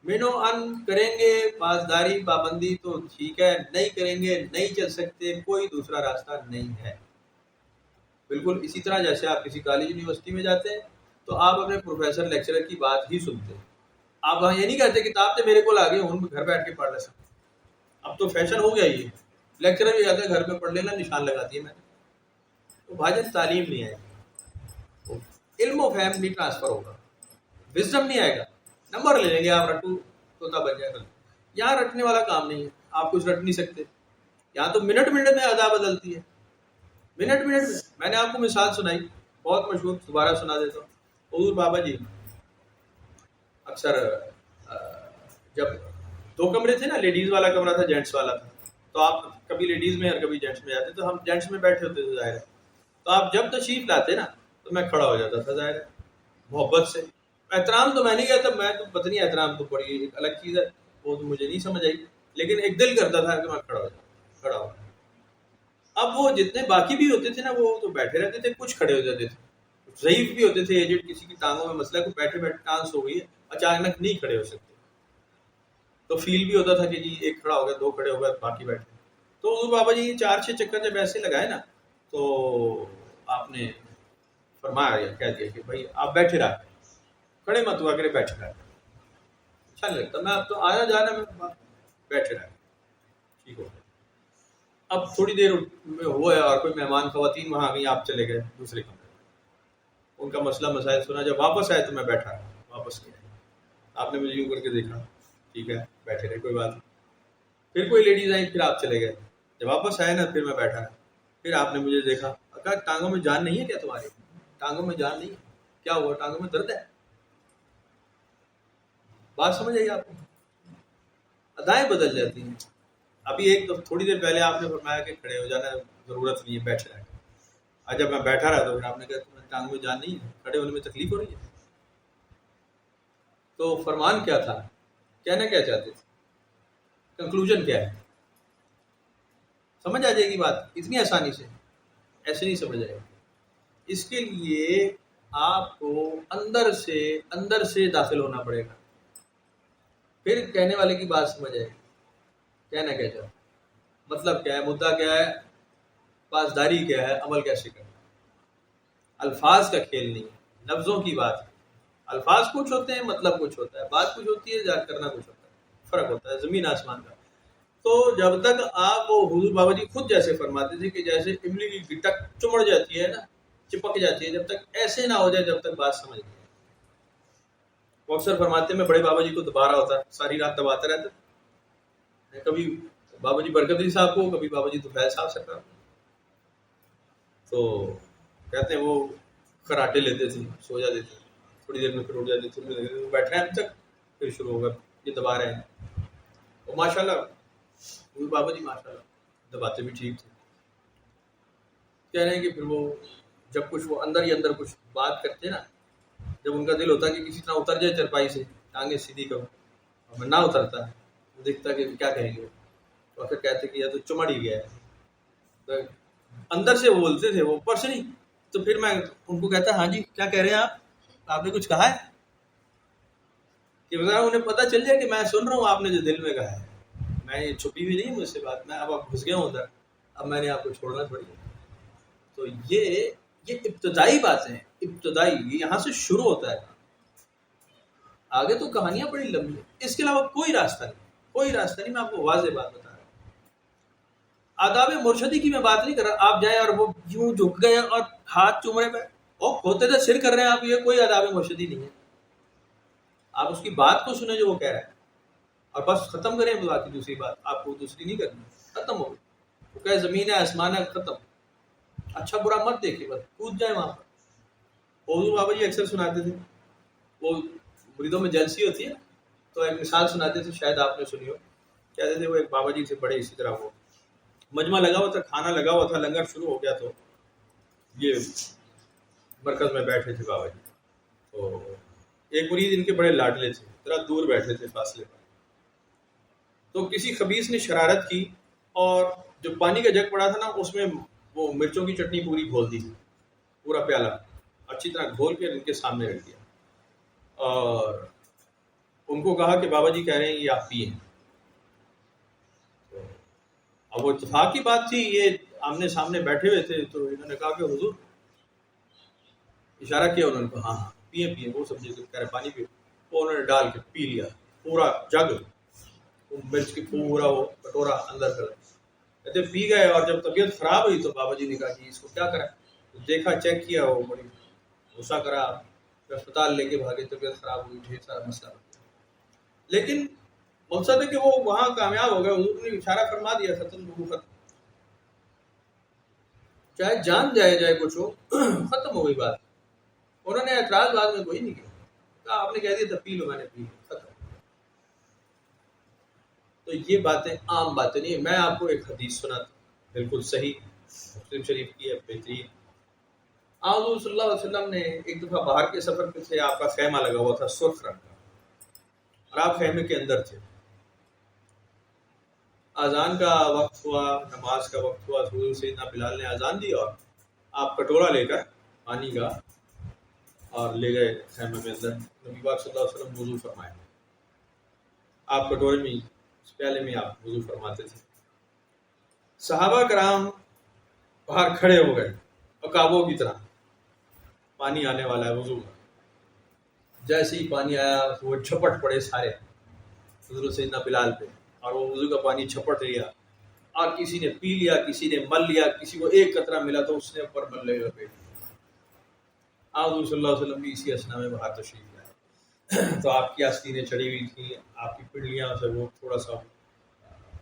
مینو ان کریں گے پاسداری پابندی تو ٹھیک ہے، نہیں کریں گے نہیں چل سکتے، کوئی دوسرا راستہ نہیں ہے. بالکل اسی طرح جیسے آپ کسی کالج یونیورسٹی میں جاتے ہیں تو آپ اپنے پروفیسر لیکچرر کی بات ہی سنتے ہیں. آپ وہاں یہ نہیں کہتے کتاب سے میرے کو آگے ہوں گھر بیٹھ کے پڑھ لے سکتے. اب تو فیشن ہو گیا یہ، لیکچرر بھی کہتے ہیں گھر میں پڑھ لینا، نشان لگاتی ہے میں نے. تو بھاجن تعلیم نہیں آئے گی، علم و فہم نہیں ٹرانسفر ہوگا، وزڈم نہیں آئے گا. نمبر لے لیں گے آپ، رٹو توتا بن جائے گا. یہاں رٹنے والا کام نہیں ہے، آپ کچھ رٹ نہیں سکتے. یہاں تو منٹ منٹ میں ادا بدلتی ہے، منٹ منٹ میں. میں نے آپ کو مثال سنائی، بہت مشہور، دوبارہ سنا دیتا ہوں. حضور بابا جی اکثر جب 2 کمرے تھے نا، لیڈیز والا کمرہ تھا، جینٹس والا تھا. تو آپ کبھی لیڈیز میں اور کبھی جینٹس میں جاتے، تو ہم جینٹس میں بیٹھے ہوتے تھے ظاہر ہے. تو آپ جب تشریف لاتے نا تو میں کھڑا ہو جاتا تھا ظاہر ہے، محبت سے. احترام تو میں نہیں کہتا، میں تو پتہ نہیں، احترام تو بڑی ایک الگ چیز ہے، وہ تو مجھے نہیں سمجھ آئی، لیکن ایک دل کرتا تھا کہ میں کھڑا ہو جاتا، کھڑا ہو. اب وہ جتنے باقی بھی ہوتے تھے نا وہ تو بیٹھے رہتے تھے، کچھ کھڑے ہو جاتے تھے. ضعیف بھی ہوتے تھے، ایجنٹ، کسی کی ٹانگوں میں مسئلہ، کوئی بیٹھے بیٹھے ٹانگ ہو گئی ہے، اچانک نہیں کھڑے ہو سکتے، تو فیل بھی ہوتا تھا کہ جی ایک کھڑا ہو گیا، 2 کھڑے ہو گئے، باقی بیٹھے. تو بابا جی 4-6 چکر جب ایسے لگائے نا تو آپ نے فرمایا کہہ دیا کہ بھائی آپ بیٹھے رہا کھڑے مت ہوا کرے، بیٹھے رہا، اچھا نہیں لگتا، میں اب تو آنا جانا میں بیٹھے رہا، ٹھیک ہو گیا۔ اب تھوڑی دیر میں ہوا ہے اور کوئی مہمان خواتین وہاں آ گئی، آپ چلے گئے دوسرے کمرے میں، ان کا مسئلہ مسائل سنا، جب واپس آئے تو میں بیٹھا رہا، واپس کیا آپ نے مجھے یوں کر کے دیکھا، ٹھیک ہے بیٹھے رہے کوئی بات نہیں، پھر کوئی لیڈیز آئی، پھر آپ چلے گئے، جب واپس آئے نا پھر میں بیٹھا رہا، پھر آپ نے مجھے دیکھا، کہا ٹانگوں میں جان نہیں ہے کیا تمہاری؟ ٹانگوں میں جان نہیں ہے، کیا ہوا؟ ٹانگوں میں درد ہے؟ بات سمجھ آئی آپ کو؟ ادائیں بدل جاتی ہیں۔ ابھی ایک تو تھوڑی دیر پہلے آپ نے فرمایا کہ کھڑے ہو جانا، ضرورت نہیں ہے، بیٹھ رہا ہے، اور جب میں بیٹھا رہا تو پھر آپ نے کہا تمہیں ٹانگوں میں جان نہیں ہے، کھڑے ہونے میں تکلیف ہو رہی ہے۔ تو فرمان کیا تھا؟ کہنا کیا چاہتے تھے؟ کنکلوژن کیا ہے؟ سمجھ آ جائے گی بات اتنی آسانی سے؟ ایسے نہیں سمجھ آئے گی۔ اس کے لیے آپ کو اندر سے داخل ہونا پڑے گا، پھر کہنے والے کی بات سمجھ آئے گی، کہنا کیا چاہتے، مطلب کیا ہے، مدعا کیا ہے، پاسداری کیا ہے، عمل کیسے کرنا۔ الفاظ کا کھیل نہیں ہے، لفظوں کی بات ہے، الفاظ کچھ ہوتے ہیں، مطلب کچھ ہوتا ہے، بات کچھ ہوتی ہے، یاد کرنا کچھ ہوتا ہے، فرق ہوتا ہے زمین آسمان کا۔ تو جب تک آپ، وہ حضور بابا جی خود جیسے فرماتے تھے کہ جیسے املی کی گٹک چمڑ جاتی ہے نا، چپک جاتی ہے، جب تک ایسے نہ ہو جائے جب تک بات سمجھ نہیں آئے۔ وہ اکثر فرماتے میں بڑے بابا جی کو دبارہ ہوتا ہے، ساری رات دباتا رہتا ہے، کبھی بابا جی برکت علی صاحب کو، کبھی بابا جی طفیل صاحب سرکار کو۔ تو کہتے ہیں وہ خراٹے لیتے تھے، سو جاتے تھے، تھوڑی دیر میں پھر اٹھ جاتے تھے، بیٹھ رہے ہیں اب تک، پھر شروع ہوگا یہ دبا رہے ہیں۔ اور ماشاء اللہ وہ بابا جی ماشاء اللہ دباتے بھی ٹھیک تھے۔ کہہ رہے ہیں کہ پھر وہ جب کچھ وہ اندر ہی اندر کچھ بات کرتے نا، جب ان کا دل ہوتا کہ کسی طرح اتر جائے چرپائی سے، ٹانگیں سیدھی کرو، اور میں نہ اترتا، دیکھتا کہ کیا کہیں گے، تو پھر کہتے کہ یہ تو چمڑ ہی گیا ہے، تو اندر سے بولتے تھے وہ، اوپر سے نہیں۔ تو پھر میں ان کو کہتا ہاں جی کیا کہہ رہے ہیں آپ نے کچھ کہا ہے؟ کہ انہیں پتہ چل جائے کہ میں سن رہا ہوں آپ نے جو دل میں کہا ہے، میں یہ چھپی ہوئی نہیں ہے مجھ سے بات، میں اب آپ گھس گیا ہوں ادھر، اب میں نے آپ کو چھوڑنا تھوڑی ہے۔ تو یہ ابتدائی باتیں، ابتدائی یہاں سے شروع ہوتا ہے، آگے تو کہانیاں بڑی لمبی ہیں، اس کے علاوہ کوئی راستہ نہیں، کوئی راستہ نہیں، میں آپ کو واضح بات بتا رہا ہوں۔ آداب مرشدی کی میں بات نہیں کر رہا، آپ جائیں اور وہ یوں جھک گئے اور ہاتھ چوم رہے پہ اور کھوتے تھے سر کر رہے ہیں آپ، یہ کوئی آداب مرشدی نہیں ہے۔ آپ اس کی بات کو سنیں جو وہ کہہ رہا ہے، اور بس ختم کریں، باقی دوسری بات آپ کو دوسری نہیں کرنی، ختم ہو گئی۔ وہ کہے زمین ہے آسمان ہے، ختم، اچھا برا مت دیکھے، بس کود جائیں وہاں پر۔ اردو بابا جی اکثر سناتے تھے، وہ مریدوں میں جلسی ہوتی ہے تو ایک مثال سناتے تھے، شاید آپ نے سنی ہو۔ کہتے تھے وہ ایک بابا جی سے بڑے اسی طرح، وہ مجمع لگا ہوا تھا، کھانا لگا ہوا تھا، لنگر شروع ہو گیا، تو یہ مرکز میں بیٹھے تھے بابا جی، تو ایک مرید ان کے بڑے لاڈلے تھے، ذرا دور بیٹھے تھے فاصلے پر، تو کسی خبیث نے شرارت کی اور جو پانی کا جگ پڑا تھا نا اس میں وہ مرچوں کی چٹنی پوری گھول دی، پورا پیالہ اچھی طرح گھول کے ان کے سامنے رکھ دیا، اور ان کو کہا کہ بابا جی کہہ رہے ہیں یہ آپ پیئیں۔ اب وہ اتفاق کی بات تھی، یہ آمنے سامنے بیٹھے ہوئے تھے، تو انہوں نے کہا کہ حضور، اشارہ کیا انہوں نے کہا ہاں پیئیں پیئیں، وہ سب چیزیں کہہ رہے پانی پیئیں، وہ انہوں نے ڈال کے پی لیا پورا جگ، مرچ کی پورا وہ کٹورا اندر کر کہتے پی گئے۔ اور جب طبیعت خراب ہوئی تو بابا جی نے کہا کہ اس کو کیا کرا، دیکھا چیک کیا، وہ بڑی غصہ کرا، اسپتال لے کے بھاگے، طبیعت خراب ہوئی، ڈھیر سارا مسئلہ ہو گیا۔ لیکن مقصد ہے کہ وہ وہاں کامیاب ہو گئے، حضور نے اشارہ فرما دیا، ختم ہو ختم، چاہے جان جائے کچھ ہو، ختم ہو گئی بات۔ انہوں نے اعتراض بعد میں کوئی نہیں کیا، آپ نے کہہ دیا تھا پی لو، میں نے پی لو، ختم۔ تو یہ باتیں عام باتیں نہیں، میں آپ کو ایک حدیث سناتا ہوں، بالکل صحیح، مسلم شریف کی ہے، بہترین۔ حضور صلی اللہ علیہ وسلم نے ایک دفعہ باہر کے سفر پہ تھے، آپ کا خیمہ لگا ہوا تھا سرخ رنگ کا، اور آپ خیمے کے اندر تھے، اذان کا وقت ہوا، نماز کا وقت ہوا، حضور سیدنا بلال نے اذان دی، اور آپ کٹورا لے کر پانی کا اور لے گئے خیمے میں اندر، نبی پاک صلی اللہ علیہ وسلم وضو فرمائے، آپ کٹورے میں اس پیالے میں آپ وضو فرماتے تھے۔ صحابہ کرام باہر کھڑے ہو گئے عقابوں کی طرح، پانی آنے والا ہے وضو کا. جیسے ہی پانی آیا تو وہ جھپٹ پڑے سارے حضرت سیدنا بلال پہ, اور وہ وضو کا پانی جھپٹ لیا, اور کسی نے پی لیا, کسی نے مل لیا, کسی کو ایک قطرہ ملا تو اس نے اوپر مل لے لپیٹ. آپ حضور صلی اللہ علیہ وسلم بھی اسی اسنا میں باہر تشریف لائے تو آپ کی آستینیں چڑھی ہوئی تھیں, آپ کی پنڈلیاں سے وہ تھوڑا سا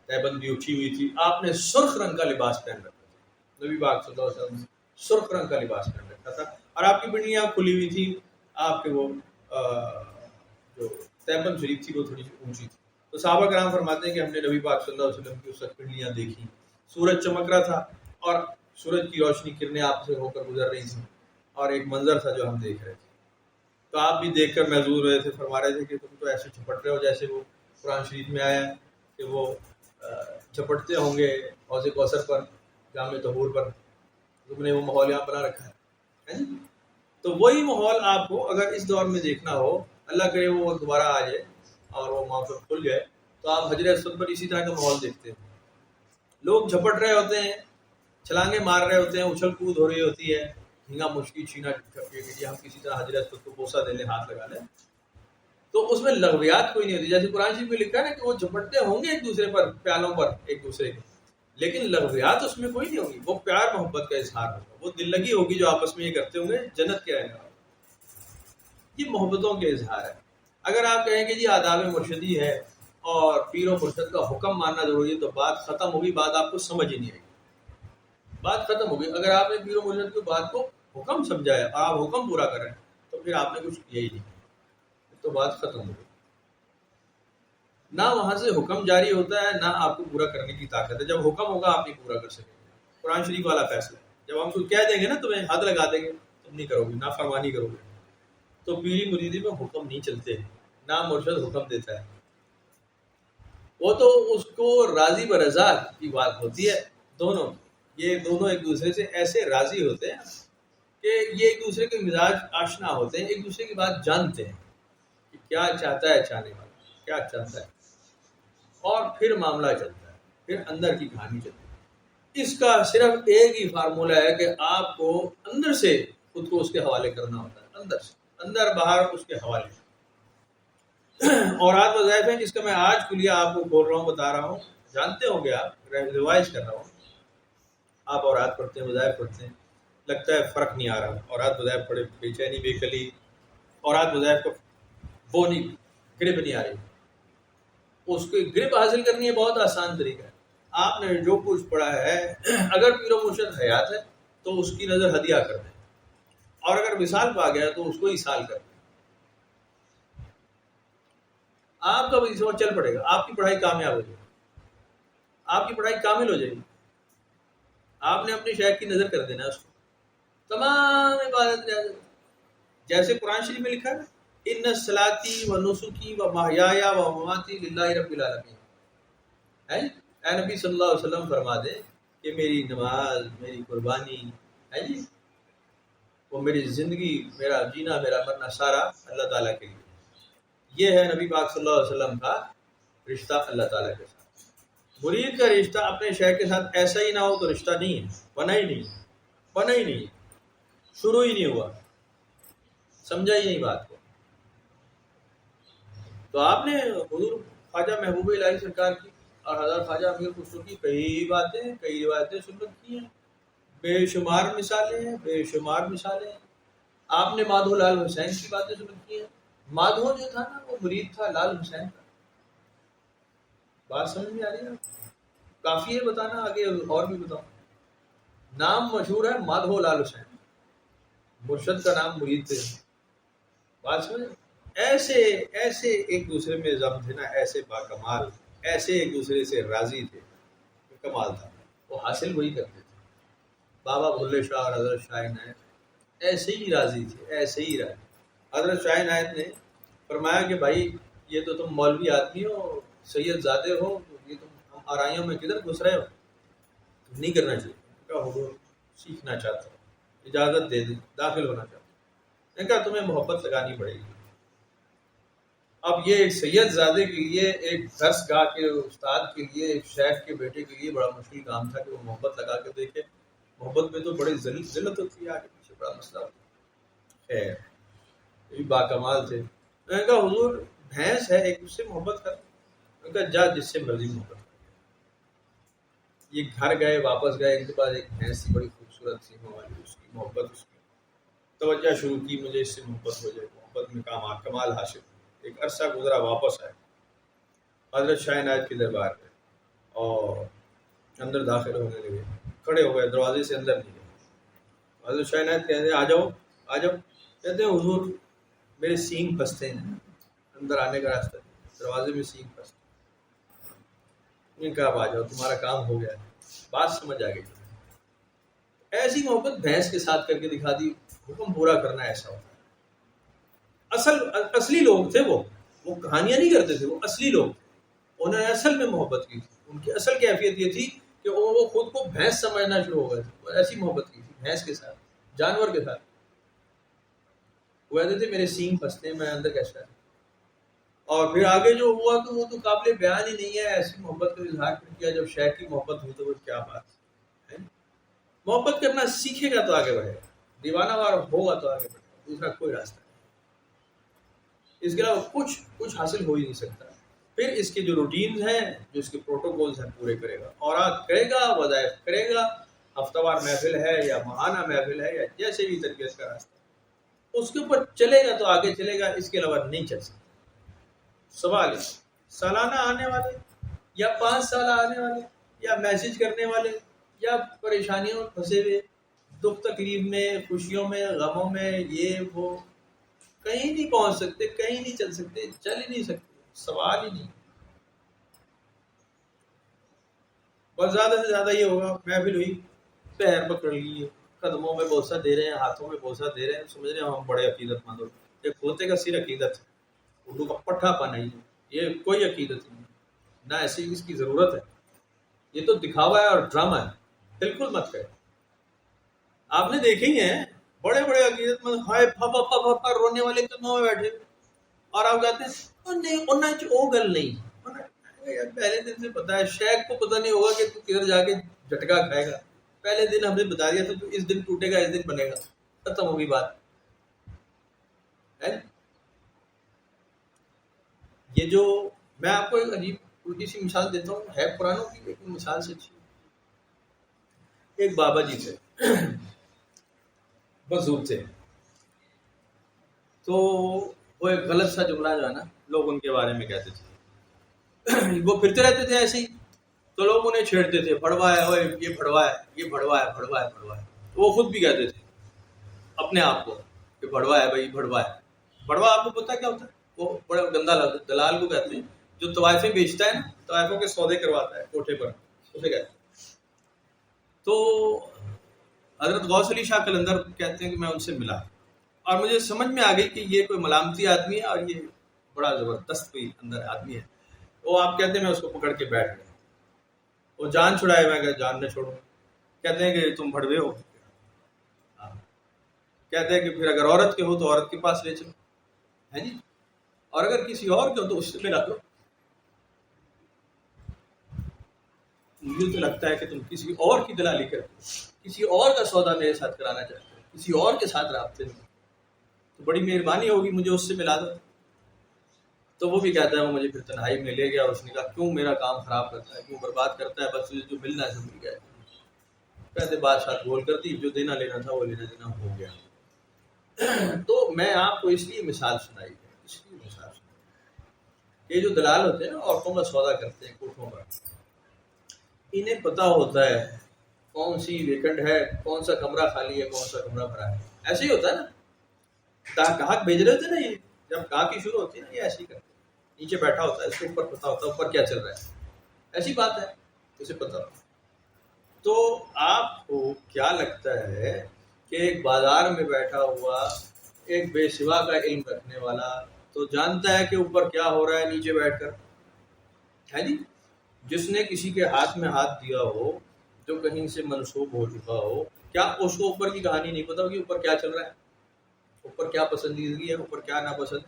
تہبند بھی اٹھی ہوئی تھی. آپ نے سرخ رنگ کا لباس پہن رکھا تھا, نبی پاک صلی اللہ علیہ وسلم نے سرخ رنگ کا لباس پہن رکھا تھا, اور آپ کی پنڈلیاں کھلی ہوئی تھیں. آپ کے وہ جو تہبند شریف تھی وہ تھوڑی سی اونچی تھی. تو صحابہ کرام فرماتے ہیں کہ ہم نے نبی پاک صلی اللہ علیہ وسلم کی اس وقت پنڈلیاں دیکھی. سورج چمک رہا تھا اور سورج کی روشنی کرنیں آپ سے ہو کر گزر رہی تھیں, اور ایک منظر تھا جو ہم دیکھ رہے تھے. تو آپ بھی دیکھ کر محظوظ رہے تھے, فرما رہے تھے کہ تم تو ایسے جھپٹ رہے ہو جیسے وہ قرآن شریف میں آیا ہے کہ وہ جھپٹتے ہوں گے حوض کوثر پر, جام طہور پر. تم نے وہ ماحول یہاں بنا رکھا ہے. تو وہی ماحول آپ کو اگر اس دور میں دیکھنا ہو, اللہ کرے وہ وقت دوبارہ آ جائے اور وہ موقع کھل جائے, تو آپ حجر اسود پر اسی طرح کا ماحول دیکھتے ہیں. لوگ جھپٹ رہے ہوتے ہیں, چھلانگیں مار رہے ہوتے ہیں, اچھل کود ہو رہی ہوتی ہے, جھینگا مشکی چھینا کہ ہم کسی طرح حجر اسود کو بوسہ دے لیں, ہاتھ لگا لیں. تو اس میں لغویات کوئی نہیں ہوتی. جیسے قرآن شریف میں لکھا ہے نا کہ وہ جھپٹتے ہوں گے ایک دوسرے پر, پیالوں پر ایک دوسرے کے, لیکن لغویات اس میں کوئی نہیں ہوگی. وہ پیار محبت کا اظہار ہوگا, وہ دل لگی ہوگی جو آپس میں یہ کرتے ہوں گے جنت کے رہنے والے. یہ محبتوں کے اظہار ہے. اگر آپ کہیں کہ جی آداب مرشدی ہے اور پیر و مرشد کا حکم ماننا ضروری ہے, تو بات ختم ہوگی, بات آپ کو سمجھ ہی نہیں آئے گی, بات ختم ہوگی. اگر آپ نے پیر و مرشد کی بات کو حکم سمجھا ہے اور آپ حکم پورا کر رہے ہیں, تو پھر آپ نے کچھ کیا ہی نہیں, تو بات ختم ہوگی. نہ وہاں سے حکم جاری ہوتا ہے, نہ آپ کو پورا کرنے کی طاقت ہے. جب حکم ہوگا آپ نہیں پورا کر سکیں گے. قرآن شریف والا فیصلہ ہے. جب ہم کچھ کہہ دیں گے نا, تمہیں حد لگا دیں گے, تم نہیں کرو گے, نافرمانی کرو گے. تو پیری مریدی میں حکم نہیں چلتے, نہ مرشد حکم دیتا ہے. وہ تو اس کو راضی برضا کی بات ہوتی ہے. دونوں یہ دونوں ایک دوسرے سے ایسے راضی ہوتے ہیں کہ یہ ایک دوسرے کے مزاج آشنا ہوتے ہیں, ایک دوسرے کی بات جانتے ہیں کہ کیا چاہتا ہے چاہنے والا, کیا چاہتا ہے, اور پھر معاملہ چلتا ہے, پھر اندر کی کہانی چلتی ہے. اس کا صرف ایک ہی فارمولہ ہے کہ آپ کو اندر سے خود کو اس کے حوالے کرنا ہوتا ہے, اندر سے, اندر باہر اس کے حوالے. اور آج وظائف ہیں جس کا میں آج کلیہ آپ کو بول رہا ہوں, بتا رہا ہوں, جانتے ہوں گے آپ, ریوائز کر رہا ہوں. آپ اور رات پڑھتے ہیں, وظائف پڑھتے ہیں, لگتا ہے فرق نہیں آ رہا. اور رات وظائف پڑھے بے چینی بے کلی, اور رات وظائف کو وہ نہیں, گرپ نہیں آ رہی. اس کو گرپ حاصل کرنی ہے, بہت آسان طریقہ ہے. آپ نے جو کچھ پڑھا ہے, اگر پیر و مرشد حیات ہے تو اس کی نظر ہدیہ کر دیں, اور اگر وصال پا گیا تو اس کو ایصال کر دیں. آپ کا بھی چل پڑے گا, آپ کی پڑھائی کامیاب ہو جائے گی, آپ کی پڑھائی کامل ہو جائے گی. آپ نے اپنے شیخ کی نظر کر دینا اس کو, تمام عبادت جیسے قرآن شریف میں لکھا ہے, ان صلاتی و نسکی و محیایا و مماتی للہ رب العالمین. اے نبی صلی اللہ علیہ وسلم فرما دے کہ میری نماز, میری قربانی ہے جی, وہ میری زندگی, میرا جینا, میرا مرنا سارا اللہ تعالیٰ کے لیے. یہ ہے نبی پاک صلی اللہ علیہ وسلم کا رشتہ اللہ تعالیٰ کے ساتھ. مرید کا رشتہ اپنے شیخ کے ساتھ ایسا ہی نہ ہو تو رشتہ نہیں ہے, بنا ہی نہیں, بنا ہی نہیں, شروع ہی نہیں ہوا, سمجھا ہی نہیں بات کو. تو آپ نے حضور خواجہ محبوب الہی سرکار کی اور حضرت خواجہ امیر خسرو کی کئی باتیں, کئی روایتیں سنت کی ہیں, بے شمار مثالیں ہیں, بے شمار مثالیں ہیں. آپ نے مادھو لال حسین کی باتیں سنت کی ہیں. مادھو جو تھا نا, وہ مرید تھا لال حسین کا. بات سمجھ میں آ رہی ہے نا؟ کافی ہے بتانا, آگے اور بھی بتاؤں. نام مشہور ہے مادھو لال حسین, مرشد کا نام مرید تھے. بات سمجھ, ایسے ایسے ایک دوسرے میں ضم تھے نا, ایسے باکمال, ایسے ایک دوسرے سے راضی تھے, کمال تھا. وہ حاصل وہی کرتے تھے. بابا بھلے شاہ اور حضرت شاہ عنایت ایسے ہی راضی تھے, ایسے ہی راضی. حضرت شاہ عنایت نے فرمایا کہ بھائی یہ تو تم مولوی آدمی ہو, سید زادے ہو, یہ تم آرائیوں میں کدھر گھس رہے ہو, نہیں کرنا چاہیے. کہا حضور سیکھنا چاہتا ہوں, اجازت دے دیں, داخل ہونا چاہتا ہوں. نے کہا تمہیں محبت لگانی پڑے گی. اب یہ ایک سید زادے کے لیے, ایک درس گاہ کے استاد کے لیے, ایک شیخ کے بیٹے کے لیے بڑا مشکل کام تھا کہ وہ محبت لگا کے دیکھے. محبت میں تو بڑی ذلت ہوتی ہے, آگے پیچھے بڑا مسئلہ ہوتا ہے. خیر یہ بھی باکمال تھے. میں نے کہا حضور بھینس ہے ایک اس سے محبت کر. میں نے کہا جا جس سے مرضی محبت کر. یہ گھر گئے واپس گئے, ان کے پاس ایک بھینس تھی بڑی خوبصورت سی والی, اس کی محبت, اس کی توجہ شروع کی, مجھے اس سے محبت ہو جائے, محبت میں کمال حاصل. ایک عرصہ گزرا, واپس آئے حضرت شاہ عنایت کے دربار پہ اور اندر داخل ہونے لگے. کھڑے ہو گئے, دروازے سے اندر نہیں گئے. حضرت شاہ عنایت کہتے ہیں آ جاؤ آ جاؤ. کہتے ہیں حضور میرے سینگ پھنستے ہیں, اندر آنے کا راستہ دروازے میں سینگ پھنستے. کہا آ جاؤ تمہارا کام ہو گیا. بات سمجھ آ گئی. ایسی محبت بھینس کے ساتھ کر کے دکھا دی. حکم پورا کرنا ایسا ہوتا ہے. اصلی لوگ تھے وہ کہانیاں نہیں کرتے تھے, وہ اصلی لوگ تھے. انہوں نے اصل میں محبت کی تھی. ان کی اصل کیفیت یہ تھی کہ وہ خود کو بھینس سمجھنا شروع ہو گئے تھے. ایسی محبت کی تھی بھینس کے ساتھ, جانور کے ساتھ. وہ کہتے تھے میرے سینگ پھنستے ہیں, میں اندر کیسا ہے. اور پھر آگے جو ہوا تو وہ تو قابل بیان ہی نہیں ہے. ایسی محبت کا اظہار کیا جب شیخ کی محبت ہوئی تو وہ کیا بات ہے. محبت کرنا سیکھے گا تو آگے بڑھے گا, دیوانہ وار ہوگا تو آگے بڑھے گا. دوسرا کوئی راستہ نہیں. اس کے علاوہ کچھ حاصل ہو ہی نہیں سکتا. پھر اس کے جو روٹینز ہیں, جو اس کے پروٹوکولز ہیں, پورے کرے گا, اورات کرے گا, وظائف کرے گا, ہفتہ وار محفل ہے یا ماہانہ محفل ہے یا جیسے بھی تربیت کا راستہ, اس کے اوپر چلے گا تو آگے چلے گا. اس کے علاوہ نہیں چل سکتا. سوال ہے سالانہ آنے والے یا 5 سال آنے والے یا میسج کرنے والے یا پریشانیوں میں پھنسے ہوئے, دکھ تکلیف میں, خوشیوں میں, غموں میں, یہ وہ, کہیں نہیں پہنچ سکتے, کہیں نہیں چل سکتے, چل ہی نہیں سکتے. سوال ہی نہیں. بس زیادہ سے زیادہ یہ ہوگا محفل ہوئی, پیر پکڑ لیے, قدموں میں بوسہ دے رہے ہیں, ہاتھوں میں بوسہ دے رہے ہیں, سمجھ رہے ہیں ہم بڑے عقیدت مند ہو. یہ کھوتے کا سر عقیدت ہے, اردو کا پٹھا پا نہیں ہے. یہ کوئی عقیدت نہیں, نہ ایسی اس کی ضرورت ہے. یہ تو دکھاوا ہے اور ڈرامہ ہے. بالکل مت کرے. آپ نے دیکھے ہی ہیں بڑے بڑے عقیدت مند ہائے پھپا پھپا رونے والے قدموں میں بیٹھے, اور آپ کہتے ہیں نہیں انہیں وہ گل نہیں. پہلے دن سے پتا ہے, شیخ کو پتہ نہیں ہوگا کہ تو کدھر جا کے جھٹکا کھائے گا. پہلے دن ہم نے بتا دیا تھا تو اس دن ٹوٹے گا, اس دن بنے گا, ختم ہوگی بات. یہ جو میں آپ کو ایک عجیب الٹی سی مثال دیتا ہوں, ہے قرآنوں کی لیکن مثال سے اچھی. ایک بابا جی تھے, بزرگ تھے, تو وہ ایک غلط سا جملہ جو ہے نا لوگ ان کے بارے میں کہتے تھے. وہ پھرتے رہتے تھے ایسے ہی, تو لوگ انہیں چھیڑتے تھے, بھڑوا ہے, اوے یہ بھڑوا ہے, یہ بھڑوا ہے, بھڑوا ہے, بھڑوا ہے. تو وہ خود بھی کہتے تھے اپنے آپ کو کہ بھڑوا ہے بھائی, بھڑوا ہے. بھڑوا آپ کو پتا کیا ہوتا ہے؟ وہ بڑا گندا لفظ, دلال کو کہتے ہیں جو طوائفیں بیچتا ہے نا, طوائفوں کے سودے کرواتا ہے کوٹھے پر, اسے کہتے ہیں. تو حضرت غوث علی شاہ قلندر کہتے ہیں کہ میں ان سے ملا اور مجھے سمجھ میں آ گئی کہ یہ کوئی ملامتی آدمی ہے اور یہ بڑا زبردست کوئی اندر آدمی ہے. وہ آپ کہتے ہیں میں اس کو پکڑ کے بیٹھ گیا, وہ جان چھڑائے, میں کہ جان نہ چھوڑوں. کہتے ہیں کہ تم بھڑوے ہو. کہتے ہیں کہ پھر اگر عورت کے ہو تو عورت کے پاس لے چلو, ہے جی, اور اگر کسی اور کے ہو تو اس سے ملا دو. مجھے تو لگتا ہے کہ تم کسی اور کی دلالی کر, کسی اور کا سودا میرے ساتھ کرانا چاہتے ہو, کسی اور کے ساتھ رابطے میں, تو بڑی مہربانی ہوگی مجھے اس سے ملا دو. تو وہ بھی کہتا ہے, وہ مجھے پھر تنہائی میں لے گیا, اور اس نے کہا کیوں میرا کام خراب کرتا ہے, کیوں برباد کرتا ہے, بس تجھے جو ملنا ہے سب مل گیا. کہتے بادشاہ بول کر دی, جو دینا لینا تھا وہ لینا دینا ہو گیا. تو میں آپ کو اس لیے مثال سنائی ہے, اس لیے مثال سنائی. یہ جو دلال ہوتے ہیں نا, عورتوں کا سودا کرتے ہیں کوٹھوں پر, انہیں پتا ہوتا ہے کون سی ویکنڈ ہے, کون سا کمرہ خالی ہے, کون سا کمرہ بھرا ہے. ایسے ہی ہوتا ہے نا, گاہک بھیج رہے تھے نا, یہ جب گاہکی شروع ہوتی ہے نا, یہ ایسے ہی کرتے, نیچے بیٹھا ہوتا ہے, اس کے اوپر پتا ہوتا ہے اوپر کیا چل رہا ہے. ایسی بات ہے, اسے پتا ہوتا. تو آپ کو کیا لگتا ہے کہ ایک بازار میں بیٹھا ہوا ایک بے سوا کا علم رکھنے والا تو جانتا ہے کہ اوپر کیا ہو رہا ہے نیچے بیٹھ کر, ہے جی. جس نے کسی کے ہاتھ میں ہاتھ دیا ہو, جو کہیں سے منسوب ہو چکا ہو, کیا اس کو اوپر کی کہانی نہیں پتا کہ اوپر کیا چل رہا ہے, اوپر کیا پسندیدگی ہے, اوپر کیا ناپسند.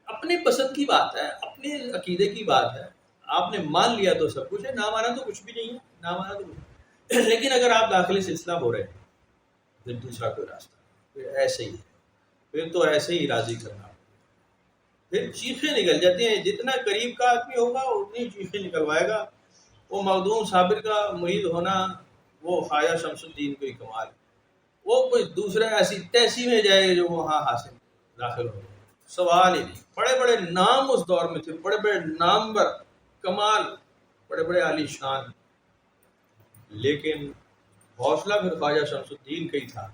اپنے پسند کی بات ہے, اپنے عقیدے کی بات ہے. آپ نے مان لیا تو سب کچھ ہے, نہ مانا تو کچھ بھی نہیں ہے, نہ مانا تو کچھ. لیکن اگر آپ داخلی سلسلہ ہو رہے ہیں پھر دوسرا کوئی راستہ, پھر ایسے ہی ہے. پھر تو ایسے ہی راضی کرنا، پھر چیخیں نکل جاتی ہیں. جتنا قریب کا آدمی ہوگا اتنی چیخیں نکلوائے گا. وہ مخدوم صابر کا مرید ہونا وہ خواجہ شمس الدین کو ہی کمال ہے. وہ کوئی دوسرا ایسی تیسی میں جائے جو وہاں حاصل داخل ہو. سوال ہی نہیں. بڑے بڑے نام اس دور میں تھے، بڑے بڑے نامور کمال، بڑے بڑے عالی شان، لیکن حوصلہ پھر خواجہ شمس الدین کا ہی تھا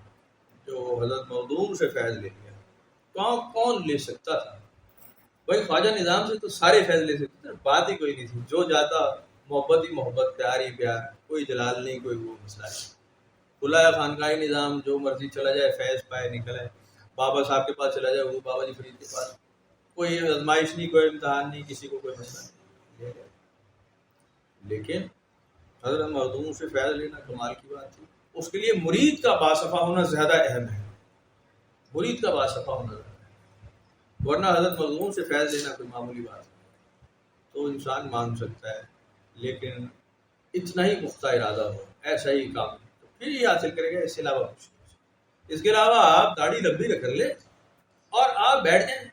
جو حضرت مخدوم سے فیض لے لیا. کون لے سکتا تھا بھائی؟ خواجہ نظام سے تو سارے فیض لے سکتے تھے، بات ہی کوئی نہیں تھی. جو جاتا محبت ہی محبت، پیار ہی پیار، کوئی جلال نہیں، کوئی وہ مسئلہ نہیں. کھلا خانقاہی نظام، جو مرضی چلا جائے فیض پائے نکل آئے. بابا صاحب کے پاس چلا جائے، وہ بابا جی فرید کے پاس، کوئی آزمائش نہیں، کوئی امتحان نہیں، کسی کو کوئی مسئلہ نہیں. لیکن حضرت مخدوم سے فیض لینا کمال کی بات تھی. اس کے لیے مرید کا باصفا ہونا زیادہ اہم ہے، مرید کا باصفا ہونا زیادہ ہے. ورنہ حضرت مخدوم سے فیض لینا کوئی معمولی بات ہے تو انسان مان سکتا ہے، لیکن اتنا ہی پختہ ارادہ ہو، ایسا ہی کام تو پھر یہ حاصل کرے گا. اس کے علاوہ کچھ نہیں. اس کے علاوہ آپ داڑھی لمبی رکھ لیں اور آپ بیٹھ جائیں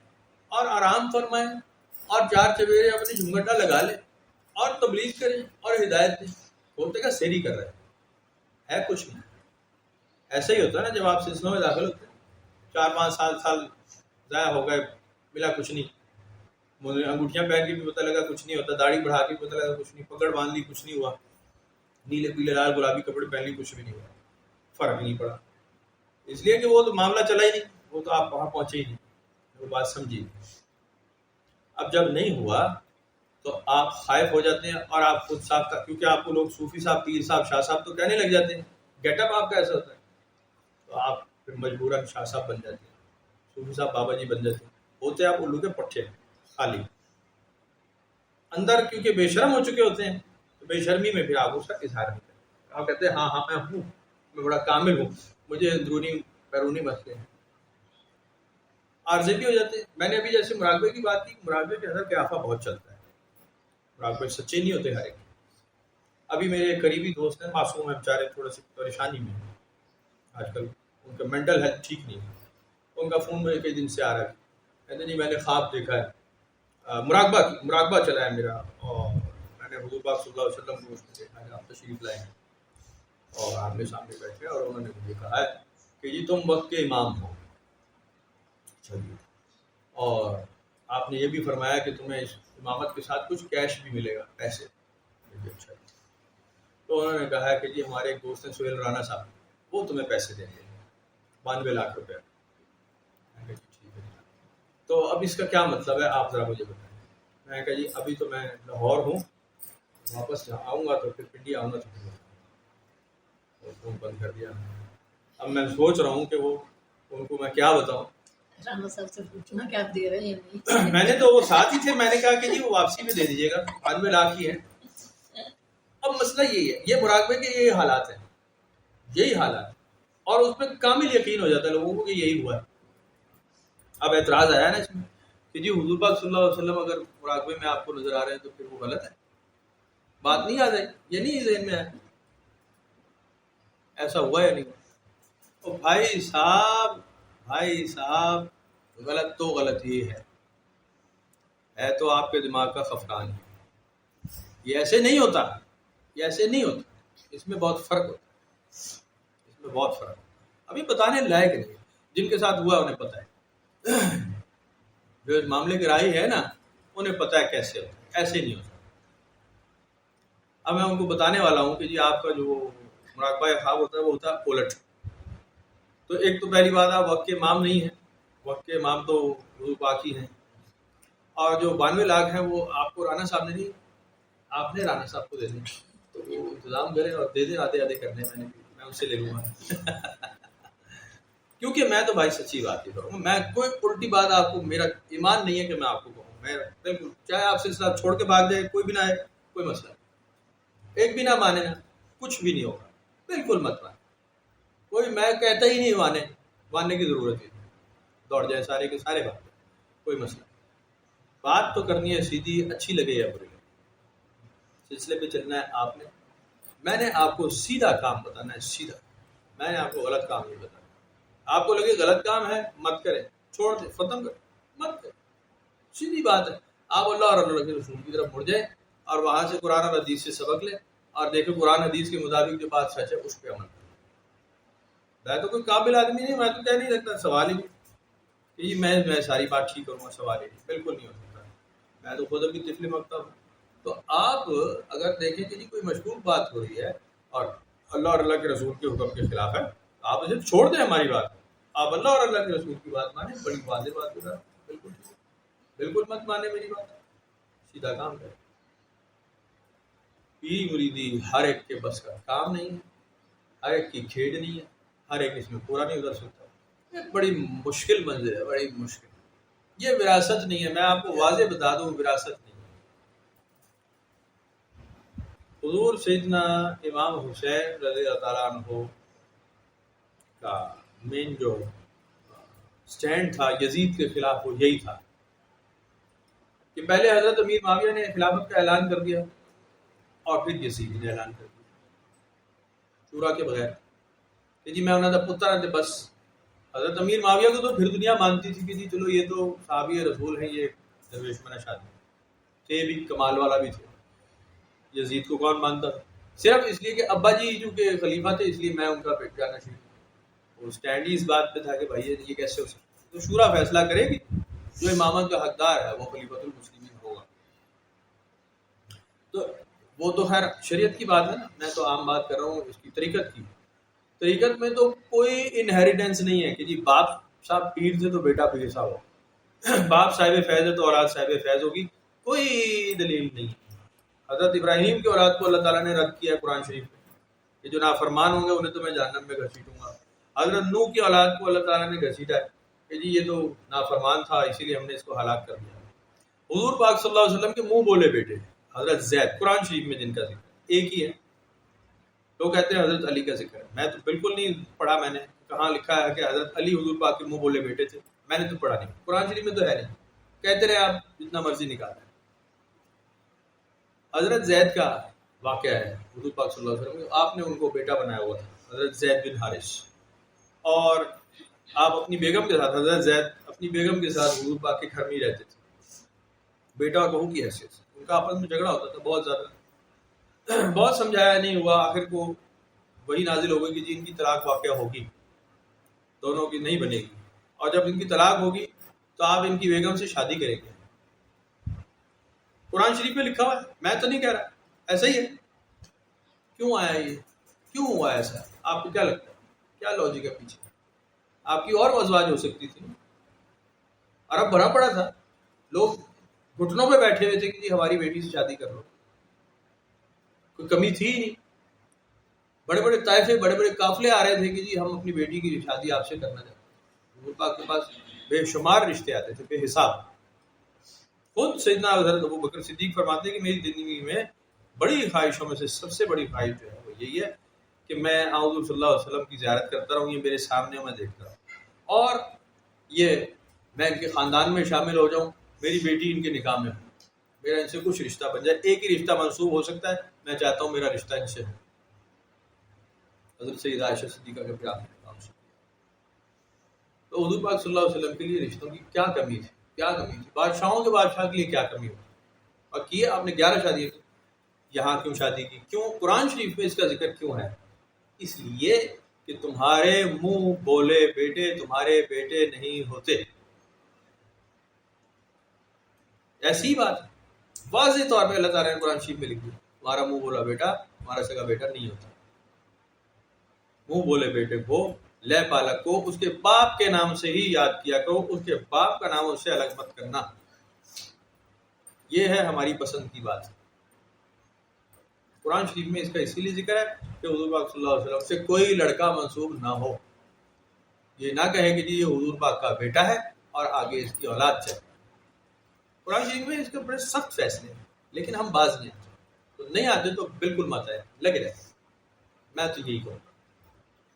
اور آرام فرمائیں اور چار چویرے اپنی جھمگٹا لگا لیں اور تبلیغ کریں اور ہدایت دیں. بولتے کا سیری کر رہے ہے کچھ نہیں. ایسا ہی ہوتا ہے نا جب آپ سلسلوں میں داخل ہوتے ہیں، 4-5 سال ضائع ہو گئے، ملا کچھ نہیں. انگوٹھیاں پہن کے بھی پتہ لگا کچھ نہیں ہوتا، داڑھی بڑھا کے پتہ لگا کچھ نہیں، پگڑ باندھ لی کچھ نہیں ہوا، نیلے پیلے لال گلابی کپڑے پہن لی کچھ بھی نہیں ہوا، فرق نہیں پڑا. اس لیے کہ وہ تو معاملہ چلا ہی نہیں، وہ تو آپ وہاں پہنچے ہی نہیں، وہ بات سمجھیے. اب جب نہیں ہوا تو آپ خائف ہو جاتے ہیں اور آپ خود صاف کا، کیونکہ آپ کو لوگ صوفی صاحب، پیر صاحب، شاہ صاحب تو کہنے لگ جاتے ہیں، گیٹ اپ آپ کا ایسا ہوتا ہے، تو آپ پھر مجبوراً شاہ صاحب بن جاتے ہیں، صوفی صاحب بابا جی بن جاتے ہیں. ہوتے آپ الو کے پٹھے خالی اندر، کیونکہ بے شرم ہو چکے ہوتے ہیں تو بے شرمی میں پھر آپ اس کا اظہار نہیں کرتے. آپ کہتے ہیں ہاں میں ہوں، میں بڑا کامل ہوں، مجھے اندرونی بیرونی مسئلے ہیں، عارضے بھی ہو جاتے ہیں. میں نے ابھی جیسے مراقبے کی بات کی، مراقبے کے اندر قیافہ بہت چلتا ہے، مراقبے سچے نہیں ہوتے ہر ایک. ابھی میرے قریبی دوست ہیں، معصوم ہیں بیچارے، تھوڑا سی پریشانی میں ہیں آج کل، ان کا مینٹل ہیلتھ ٹھیک نہیں ہے. ان کا فون مجھے کئی دن سے آ رہا ہے، کہتے جی میں نے خواب دیکھا ہے، مراقبہ چلا ہے میرا، اور میں نے حضور پاک صلی اللہ علیہ وسلم کو اس میں دیکھا ہے، آپ تشریف لائے ہیں اور آمنے سامنے بیٹھے اور انہوں نے مجھے کہا ہے کہ جی تم وقت کے امام ہو. چلیے، اور آپ نے یہ بھی فرمایا کہ تمہیں اس امامت کے ساتھ کچھ کیش بھی ملے گا، پیسے. اچھا. تو انہوں نے کہا ہے کہ جی ہمارے ایک دوست ہیں سہیل رانا صاحب، وہ تمہیں پیسے دیں گے 92 لاکھ روپے. تو اب اس کا کیا مطلب ہے آپ ذرا مجھے بتائیں. میں نے کہا جی ابھی تو میں لاہور ہوں، واپس آؤں گا تو پھر پنڈی آؤں گا تو فون بند کر دیا. اب میں سوچ رہا ہوں کہ وہ ان کو میں کیا بتاؤں. رانا صاحب سے پوچھنا کہ آپ دے رہے ہیں یا نہیں. میں نے تو وہ ساتھ ہی تھے، میں نے کہا کہ جی وہ واپسی میں دے دیجیے گا، 92 لاکھ ہی ہے. اب مسئلہ یہی ہے، یہ مراقبے کے یہی حالات ہیں، یہی حالات، اور اس میں کامل یقین ہو جاتا ہے لوگوں کو کہ یہی ہوا ہے. اب اعتراض آیا نا اس میں کہ جی حضور پاک صلی اللہ علیہ وسلم اگر مراقبے میں آپ کو نظر آ رہے ہیں تو پھر وہ غلط ہے. بات نہیں یاد ہے، یہ نہیں ذہن میں ہے ایسا ہوا یا نہیں. تو بھائی صاحب غلط تو غلط ہی ہے تو آپ کے دماغ کا خفقان ہے. یہ ایسے نہیں ہوتا، یہ ایسے نہیں ہوتا، اس میں بہت فرق ہوتا ہے، اس میں بہت فرق ہوتا ہے. ابھی بتانے لائق نہیں، جن کے ساتھ ہوا انہیں پتہ ہے، جو اس معاملے کے راہی ہے نا انہیں پتہ ہے کیسے ہوتا ہے، ایسے نہیں ہوتا. اب میں ان کو بتانے والا ہوں کہ جی آپ کا جو مراقبہ خواب ہوتا ہے وہ ہوتا ہے الٹ. تو ایک تو پہلی بات آپ وقت کے امام نہیں ہیں، وقت کے امام تو حضور پاک ہی ہیں، اور جو 92 لاکھ ہیں وہ آپ کو رانا صاحب نے نہیں، آپ نے رانا صاحب کو دے دیں، تو وہ انتظام کریں اور دے دیں، آدھے کرنے میں ان سے لے لوں گا. کیونکہ میں تو بھائی سچی بات ہی کروں، میں کوئی الٹی بات آپ کو، میرا ایمان نہیں ہے کہ میں آپ کو کہوں. میں بالکل چاہے آپ سلسلہ چھوڑ کے بھاگ جائے، کوئی بھی نہ ہے، کوئی مسئلہ نہیں، ایک بھی نہ مانے نا، کچھ بھی نہیں ہوگا، بالکل مت مانے. کوئی میں کہتا ہی نہیں ماننے کی ضرورت ہے، دوڑ جائے سارے کے سارے بات، کوئی مسئلہ نہیں. بات تو کرنی ہے سیدھی، اچھی لگے یا بری، سلسلے پہ چلنا ہے آپ نے. میں نے آپ کو سیدھا کام بتانا ہے، سیدھا. میں نے آپ کو غلط کام نہیں بتانا. آپ کو لگے غلط کام ہے مت کریں، چھوڑ دیں، ختم کریں، مت کریں، سیدھی بات ہے. آپ اللہ اور اللہ کے رسول کی طرف مڑ جائیں اور وہاں سے قرآن اور حدیث سے سبق لیں اور دیکھیں قرآن حدیث کے مطابق جو بات سچ ہے اس پہ عمل کریں. میں تو کوئی قابل آدمی نہیں، میں تو کہہ نہیں سکتا، سوال ہی نہیں کہ جی میں ساری بات ٹھیک کروں گا، سوال ہی نہیں، بالکل نہیں ہو سکتا. میں تو خود ابھی طفل مکتا ہوں. تو آپ اگر دیکھیں کہ جی کوئی مشکوک بات ہو رہی ہے اور اللہ اور اللہ کے رسول کے حکم کے خلاف ہے، آپ اسے چھوڑ دیں. ہماری بات آپ اللہ اور اللہ کے رسول کی بات مانیں، بڑی واضح بات بتا، بالکل بالکل مت مانے میری بات، سیدھا کام کریں. پیر مریدی ہر ایک کے بس کا کام نہیں ہے، ہر ایک کی کھیڈ نہیں ہے، ہر ایک اس میں پورا نہیں اتر سکتا. ایک بڑی مشکل منزل ہے، بڑی مشکل. یہ وراثت نہیں ہے، میں آپ کو واضح بتا دوں، وراثت نہیں ہے. حضور سیدنا امام حسین رضی اللہ تعالیٰ عنہ کا مین جو سٹینڈ تھا یزید کے خلاف وہ یہی تھا کہ پہلے حضرت امیر معاویہ نے خلافت کا اعلان کر دیا اور پھر یزید نے اعلان کر دیا شورا کے بغیر کہ جی میں انہوں کا پتر ہے. بس حضرت امیر معاویہ کو تو پھر دنیا مانتی تھی کہ جی چلو یہ تو صحابی رسول ہیں، یہ درویش منہ شادی تھے بھی، کمال والا بھی تھے. یزید کو کون مانتا تھا؟ صرف اس لیے کہ ابا جی چونکہ خلیفہ تھے اس لیے میں ان کا بیٹ جانا چاہیے. وہ اسٹینڈ ہی اس بات پہ تھا کہ بھائی یہ کیسے ہو سکتا ہے. تو شورا فیصلہ کرے گی، جو امامت کا حقدار ہے وہ خلیفۃ المسلمین ہوگا. تو وہ تو خیر شریعت کی بات ہے نا، میں تو عام بات کر رہا ہوں اس کی طریقت کی. طریقت میں تو کوئی انہیریٹنس نہیں ہے کہ جی باپ صاحب پیر تھے تو بیٹا پیر صاحب ہو، باپ صاحب فیض ہے تو اولاد صاحب فیض ہوگی، کوئی دلیل نہیں. حضرت ابراہیم کی اولاد کو اللہ تعالیٰ نے رد کیا قرآن شریف میں کہ جو نافرمان ہوں گے انہیں تو میں جہنم میں گھسیٹوں گا. حضرت نوح کی اولاد کو اللہ تعالیٰ نے گھسیٹا ہے کہ جی یہ تو نافرمان تھا اسی لیے ہم نے اس کو ہلاک کر دیا. حضور پاک صلی اللہ علیہ وسلم کے منہ بولے بیٹے حضرت زید قرآن شریف میں جن کا ذکر ایک ہی ہے. لوگ کہتے ہیں حضرت علی کا ذکر ہے، میں تو بالکل نہیں پڑھا. میں نے کہاں لکھا ہے کہ حضرت علی حضور پاک کے منہ بولے بیٹے تھے؟ میں نے تو پڑھا نہیں، قرآن شریف میں تو ہے نہیں. کہتے رہے آپ جتنا مرضی نکالیں. حضرت زید کا واقعہ ہے حضور پاک صلی اللہ علیہ وسلم، آپ نے ان کو بیٹا بنایا ہوا تھا حضرت زید بن حارث، اور آپ اپنی بیگم کے ساتھ، حضرت زید اپنی بیگم کے ساتھ حضور پاک کے گھر میں ہی رہتے تھے، بیٹا اور بہو کی حیثیت سے. ان کا آپس میں جھگڑا ہوتا تھا بہت زیادہ، بہت سمجھایا نہیں ہوا. آخر کو وہی نازل ہو گئی کہ جی ان کی طلاق واقعہ ہوگی، دونوں کی نہیں بنے گی، اور جب ان کی طلاق ہوگی تو آپ ان کی بیگم سے شادی کریں گے. قرآن شریف میں لکھا ہوا ہے، میں تو نہیں کہہ رہا، ایسا ہی ہے. کیوں آیا یہ، کیوں ہوا ایسا؟ آپ کو کیا لگتا ہے کیا لاجک ہے پیچھے؟ آپ کی اور ازواج ہو سکتی تھی، عرب بھرا پڑا تھا، لوگ گھٹنوں پہ بیٹھے ہوئے تھے کہ جی ہماری بیٹی سے شادی کر لو، کوئی کمی تھی ہی نہیں. بڑے بڑے طائفے بڑے بڑے قافلے آ رہے تھے کہ جی ہم اپنی بیٹی کی شادی آپ سے کرنا چاہتے ہیں. حضور پاک کے پاس بے شمار رشتے آتے تھے بے حساب. خود سیدنا حضرت ابو بکر صدیق فرماتے ہیں کہ میری زندگی میں بڑی خواہشوں میں سے سب سے بڑی خواہش جو ہے وہ یہی ہے کہ میں حضور صلی اللہ علیہ وسلم کی زیارت کرتا رہوں، یہ میرے سامنے میں دیکھتا رہوں، اور یہ میں ان کے خاندان میں شامل ہو جاؤں، میری بیٹی ان کے نکاح میں ہو، میرا ان سے کچھ رشتہ بن جائے. ایک ہی رشتہ منسوب ہو سکتا ہے، میں چاہتا ہوں میرا رشتہ ان سے ہو. حضرت سیدہ عائشہ صدیقہ کے پیار میں. تو حضور پاک صلی اللہ علیہ وسلم کے لیے رشتوں کی کیا کمی تھی، کیا کمی تھی؟ بادشاہوں کے بادشاہ کے لیے کیا کمی ہوتی؟ اور کیے آپ نے 11 شادی کی. یہاں کیوں شادی کی؟ کیوں قرآن شریف میں اس کا ذکر کیوں ہے؟ اس لیے کہ تمہارے منہ بولے بیٹے تمہارے بیٹے نہیں ہوتے. ایسی بات واضح طور پہ اللہ تعالیٰ نے قرآن شریف میں لکھی، تمہارا منہ بولا بیٹا تمہارا سگا بیٹا نہیں ہوتا. منہ بولے بیٹے کو لے پالک کو اس کے باپ کے نام سے ہی یاد کیا کرو، اس کے باپ کا نام اس سے الگ مت کرنا. یہ ہے ہماری پسند کی بات. قرآن شریف میں اس کا اسی لیے ذکر ہے کہ حضور پاک صلی اللہ علیہ وسلم سے کوئی لڑکا منسوب نہ ہو. یہ نہ کہے کہ جی یہ حضور پاک کا بیٹا ہے اور آگے اس کی اولاد چاہیے. قرآن شریف میں اس کے بڑے سخت فیصلے ہیں، لیکن ہم باز نہیں آتے. تو نہیں آتے تو بالکل مت آئے، لگے رہے. میں تو یہی کہوں گا.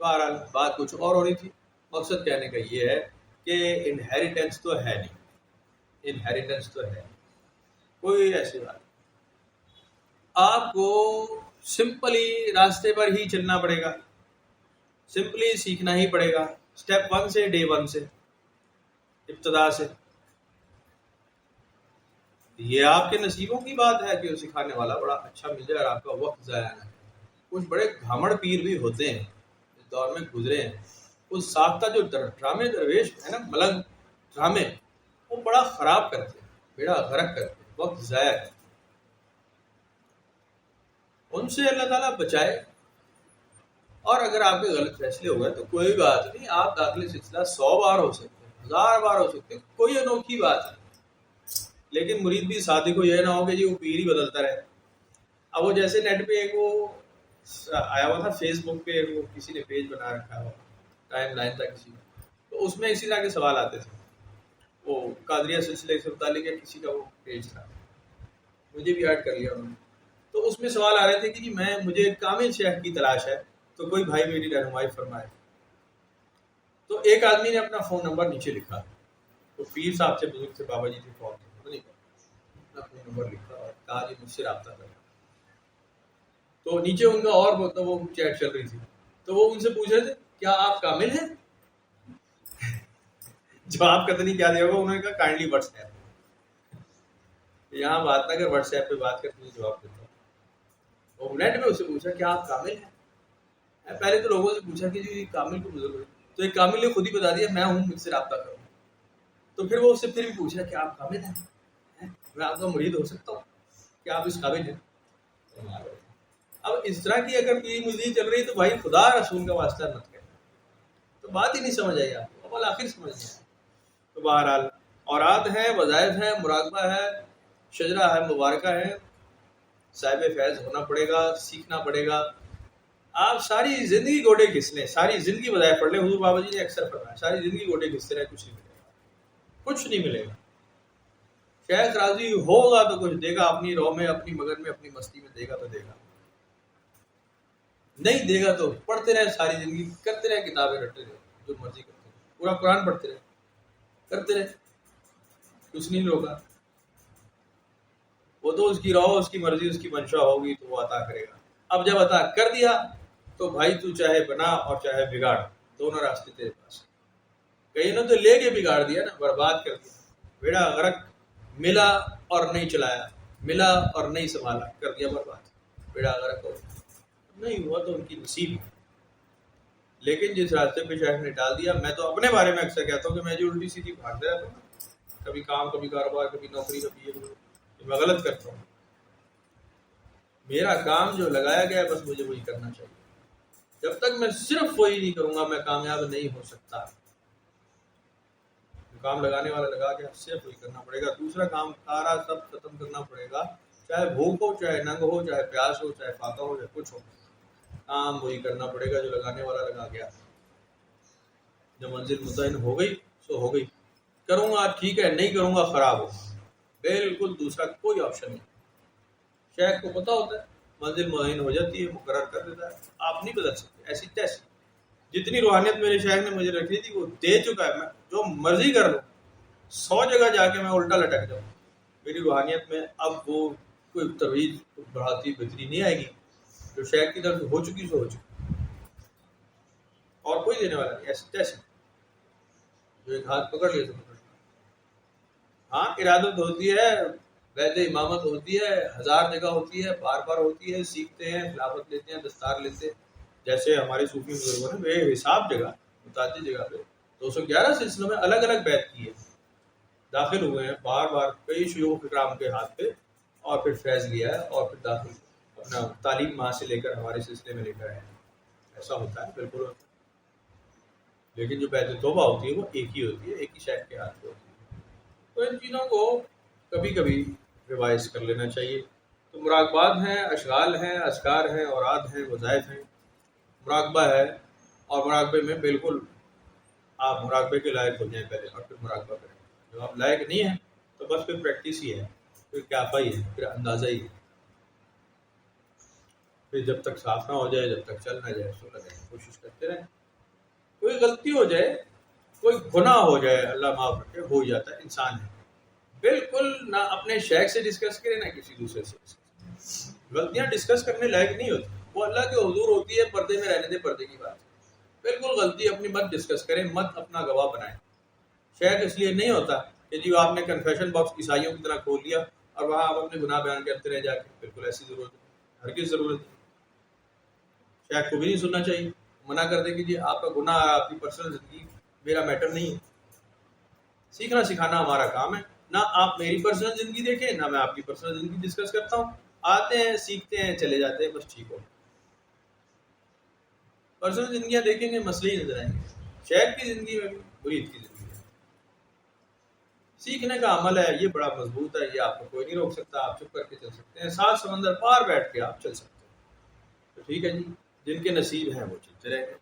بہرحال بات کچھ اور ہو رہی تھی. مقصد کہنے کا یہ ہے کہ انہیریٹنس تو ہے نہیں، انہیریٹنس تو ہے کوئی ایسی بات. آپ کو سمپلی راستے پر ہی چلنا پڑے گا، سمپلی سیکھنا ہی پڑے گا. اسٹیپ 1 سے، ڈے 1 سے، ابتدا سے. یہ آپ کے نصیبوں کی بات ہے کہ سکھانے والا بڑا اچھا مل جائے اور آپ کا وقت ضائع نہ. کچھ بڑے گھامڑ پیر بھی ہوتے ہیں اس دور میں گزرے ہیں. اس ساختہ جو ڈرامے درویش ہے نا، ملنگ ڈرامے، وہ بڑا خراب کرتے ہیں، بیڑا غرق کرتے ہیں، وقت ضائع کرتے ہیں. ان سے اللہ تعالیٰ بچائے. اور اگر آپ کے غلط فیصلے ہو گئے تو کوئی بات نہیں، آپ داخلی سلسلہ 100 بار ہو سکتے ہیں، 1000 بار ہو سکتے ہیں، کوئی انوکھی بات نہیں. لیکن مرید بھی صادق کو یہ نہ ہو کہ جی وہ پیر ہی بدلتا رہے. اب وہ جیسے نیٹ پہ ایک وہ آیا ہوا تھا، فیس بک پہ وہ کسی نے پیج بنا رکھا ہوا، ٹائم لائن تھا کسی کا، تو اس میں اسی طرح کے سوال آتے تھے. وہ قادریہ سلسلے سے متعلق ہے کسی کا وہ پیج تھا، مجھے بھی ایڈ کر لیا انہوں نے. تو اس میں سوال آ رہے تھے کہ جی مجھے کامل شیخ کی تلاش ہے، تو کوئی بھائی میری رہنمائی فرمائے. تو ایک آدمی نے اپنا فون نمبر نیچے لکھا، تو پیر صاحب سے بزرگ سے بابا جی سے فون اپنا فون نمبر لکھا اور کہا جی مجھ سے رابطہ کریں. تو نیچے ان کا اور وہ چیٹ چل رہی تھی، تو وہ ان سے پوچھ رہے تھے کیا آپ کامل ہیں؟ جواب پتہ نہیں کیا دیا ہوگا، انہوں نے کہا کائنڈلی واٹس ایپ. یہاں بات نہ کر، واٹس ایپ پہ بات کر تجھے جواب دیتا ہوں. اور نیٹ میں اسے پوچھا کیا آپ کامل ہیں؟ پہلے تو لوگوں سے پوچھا کہ جی کامل کو بزرگ، تو ایک کامل نے خود ہی بتا دیا میں ہوں، مجھ سے رابطہ کروں. تو پھر وہ اس سے پھر بھی پوچھا کہ آپ کامل ہیں، میں آپ کا مرید ہو سکتا ہوں، کیا آپ اس قابل ہیں؟ اب اس طرح کی اگر کوئی مزید چل رہی تو بھائی خدا رسول کا واسطہ مت کریں. تو بات ہی نہیں سمجھ آئی آپ کو، اب آخر سمجھ آئے. تو بہرحال اوراد ہیں، وظائف ہیں، مراقبہ ہے، شجرہ ہے، مبارکہ ہے. صاحب فیض ہونا پڑے گا، سیکھنا پڑے گا. آپ ساری زندگی گوٹے گھس لیں، ساری زندگی وظائف پڑھ لیں. حضور بابا جی نے اکثر فرمایا ساری زندگی گوٹے گھستے رہے، کچھ نہیں ملے گا، کچھ نہیں ملے گا. شیخ راضی ہوگا تو کچھ دے گا، اپنی رو میں، اپنی مگن میں، اپنی مستی میں دے گا تو دے گا، نہیں دے گا تو پڑھتے رہے ساری زندگی، کرتے رہے، کتابیں رٹتے رہے، جو مرضی کرتے رہے، پورا قرآن پڑھتے رہے، کرتے رہے، کچھ نہیں روکا. وہ تو اس کی رو، اس کی مرضی، اس کی منشا ہوگی تو وہ عطا کرے گا. اب جب عطا کر دیا تو بھائی تو چاہے بنا اور چاہے بگاڑ، دونوں راستے تیرے پاس. کہیں نہ تو لے کے بگاڑ دیا نا، برباد کر دیا، بیڑا غرق. ملا اور نہیں چلایا، ملا اور نہیں سنبھالا، کر دیا برباد، بیڑا غرق ہو. نہیں ہوا تو ان کی نصیب ہے. لیکن جس راستے پہ شیخ نے ڈال دیا، میں تو اپنے بارے میں اکثر کہتا ہوں کہ میں جو الٹی سیدھی بھاگتا رہتا ہوں، کبھی کام، کبھی کاروبار، کبھی نوکری، کبھی یہ میں غلط کرتا ہوں. میرا کام جو لگایا گیا ہے بس مجھے وہی کرنا چاہیے. جب تک میں صرف وہی نہیں کروں گا میں کامیاب نہیں ہو سکتا. کام لگانے والا لگا کے صرف وہی کرنا پڑے گا. دوسرا کام سارا سب ختم کرنا پڑے گا، چاہے بھوک ہو، چاہے ننگ ہو، چاہے پیاس ہو، چاہے فاقہ ہو، چاہے کچھ ہو. کام وہی کرنا پڑے گا جو لگانے والا لگا گیا. جب منزل متعین ہو گئی سو ہو گئی. کروں گا ٹھیک ہے، نہیں کروں گا خراب ہو، بالکل دوسرا کوئی آپشن نہیں. شیخ کو پتا ہوتا ہے منزل متعین ہو جاتی ہے، مقرر کر دیتا ہے، آپ نہیں بدل سکتے. ایسی تیسی جتنی روحانیت میرے شیخ نے مجھے رکھی تھی وہ دے چکا ہے. میں جو مرضی کر لوں، 100 جگہ جا کے میں الٹا لٹک جاؤں، میری روحانیت میں اب وہ کوئی ترویج بڑھاتی بہتری نہیں آئے گی. جو شیخ کی طرف ہو چکی سو ہو چکی، اور کوئی دینے والا نہیں. ایسی تیسی جو ایک ہاتھ پکڑ لے تو پکڑ لے. ہاں ارادت ہوتی ہے، وید امامت ہوتی ہے، 1000 جگہ ہوتی ہے، بار بار ہوتی ہے، سیکھتے ہیں، خلافت لیتے ہیں، دستار لیتے ہیں. جیسے ہمارے صوفی بزرگوں نے بے حساب جگہ، متعدد جگہ پہ 211 سلسلوں میں الگ الگ بیعت کی ہے، داخل ہوئے ہیں بار بار کئی شیوخ اکرام کے ہاتھ پہ، اور پھر فیض لیا ہے، اور پھر داخل اپنا تعلیم وہاں سے لے کر ہمارے سلسلے میں لے کر آئے. ایسا ہوتا ہے، بالکل ہوتا ہے. لیکن جو بیعت توبہ ہوتی ہے وہ ایک ہی ہوتی ہے، ایک ہی شیخ کے ہاتھ پہ ہوتی ہے. تو ان چیزوں کو کبھی کبھی ریوائز کر لینا چاہیے. تو مراقبات ہیں، اشغال ہیں، اذکار ہیں، اوراد ہیں، وظائف ہیں. مراقبہ ہے، اور مراقبے میں بالکل آپ مراقبے کے لائق ہو جائیں پہلے، اور پھر مراقبہ کریں. جب آپ لائق نہیں ہیں تو بس پھر پریکٹس ہی ہے، پھر کیافہ ہی ہے، پھر اندازہ ہی ہے. پھر جب تک صاف نہ ہو جائے، جب تک چل نہ جائے، سو لگے کوشش کرتے رہیں. کوئی غلطی ہو جائے، کوئی گناہ ہو جائے، اللہ معاف رکھے، ہو جاتا ہے، انسان ہے. بالکل نہ اپنے شیخ سے ڈسکس کرے نہ کسی دوسرے سے ڈسکس. غلطیاں ڈسکس کرنے لائق نہیں ہوتی، وہ اللہ کے حضور ہوتی ہے، پردے میں رہنے دے، پردے کی بات. بالکل غلطی اپنی مت ڈسکس کریں، مت اپنا گواہ بنائیں. شیخ اس لیے نہیں ہوتا کہ جی آپ نے کنفیشن باکس عیسائیوں کی طرح کھول لیا اور وہاں آپ اپنے گناہ بیان کرتے رہے جا کے. بالکل ایسی ضرورت ہے، ہرگز ضرورت نہیں. شیخ کو بھی نہیں سننا چاہیے، منع کر دے کہ جی آپ کا گناہ ہے، آپ کی پرسنل زندگی میرا میٹر نہیں ہے. سیکھنا سکھانا ہمارا کام ہے، نہ آپ میری پرسنل زندگی دیکھیں نہ میں آپ کی پرسنل زندگی ڈسکس کرتا ہوں. آتے ہیں سیکھتے ہیں چلے جاتے ہیں، بس ٹھیک ہو. پرسنل زندگیاں دیکھیں گے مسئلے ہی نظر آئیں گے. شیخ کی زندگی میں بھی مرید کی زندگی میں سیکھنے کا عمل ہے، یہ بڑا مضبوط ہے، یہ آپ کو کوئی نہیں روک سکتا. آپ چپ کر کے چل سکتے ہیں، 7 سمندر پار بیٹھ کے آپ چل سکتے ہیں. تو ٹھیک ہے جی، جن کے نصیب ہیں وہ چلتے رہیں گے.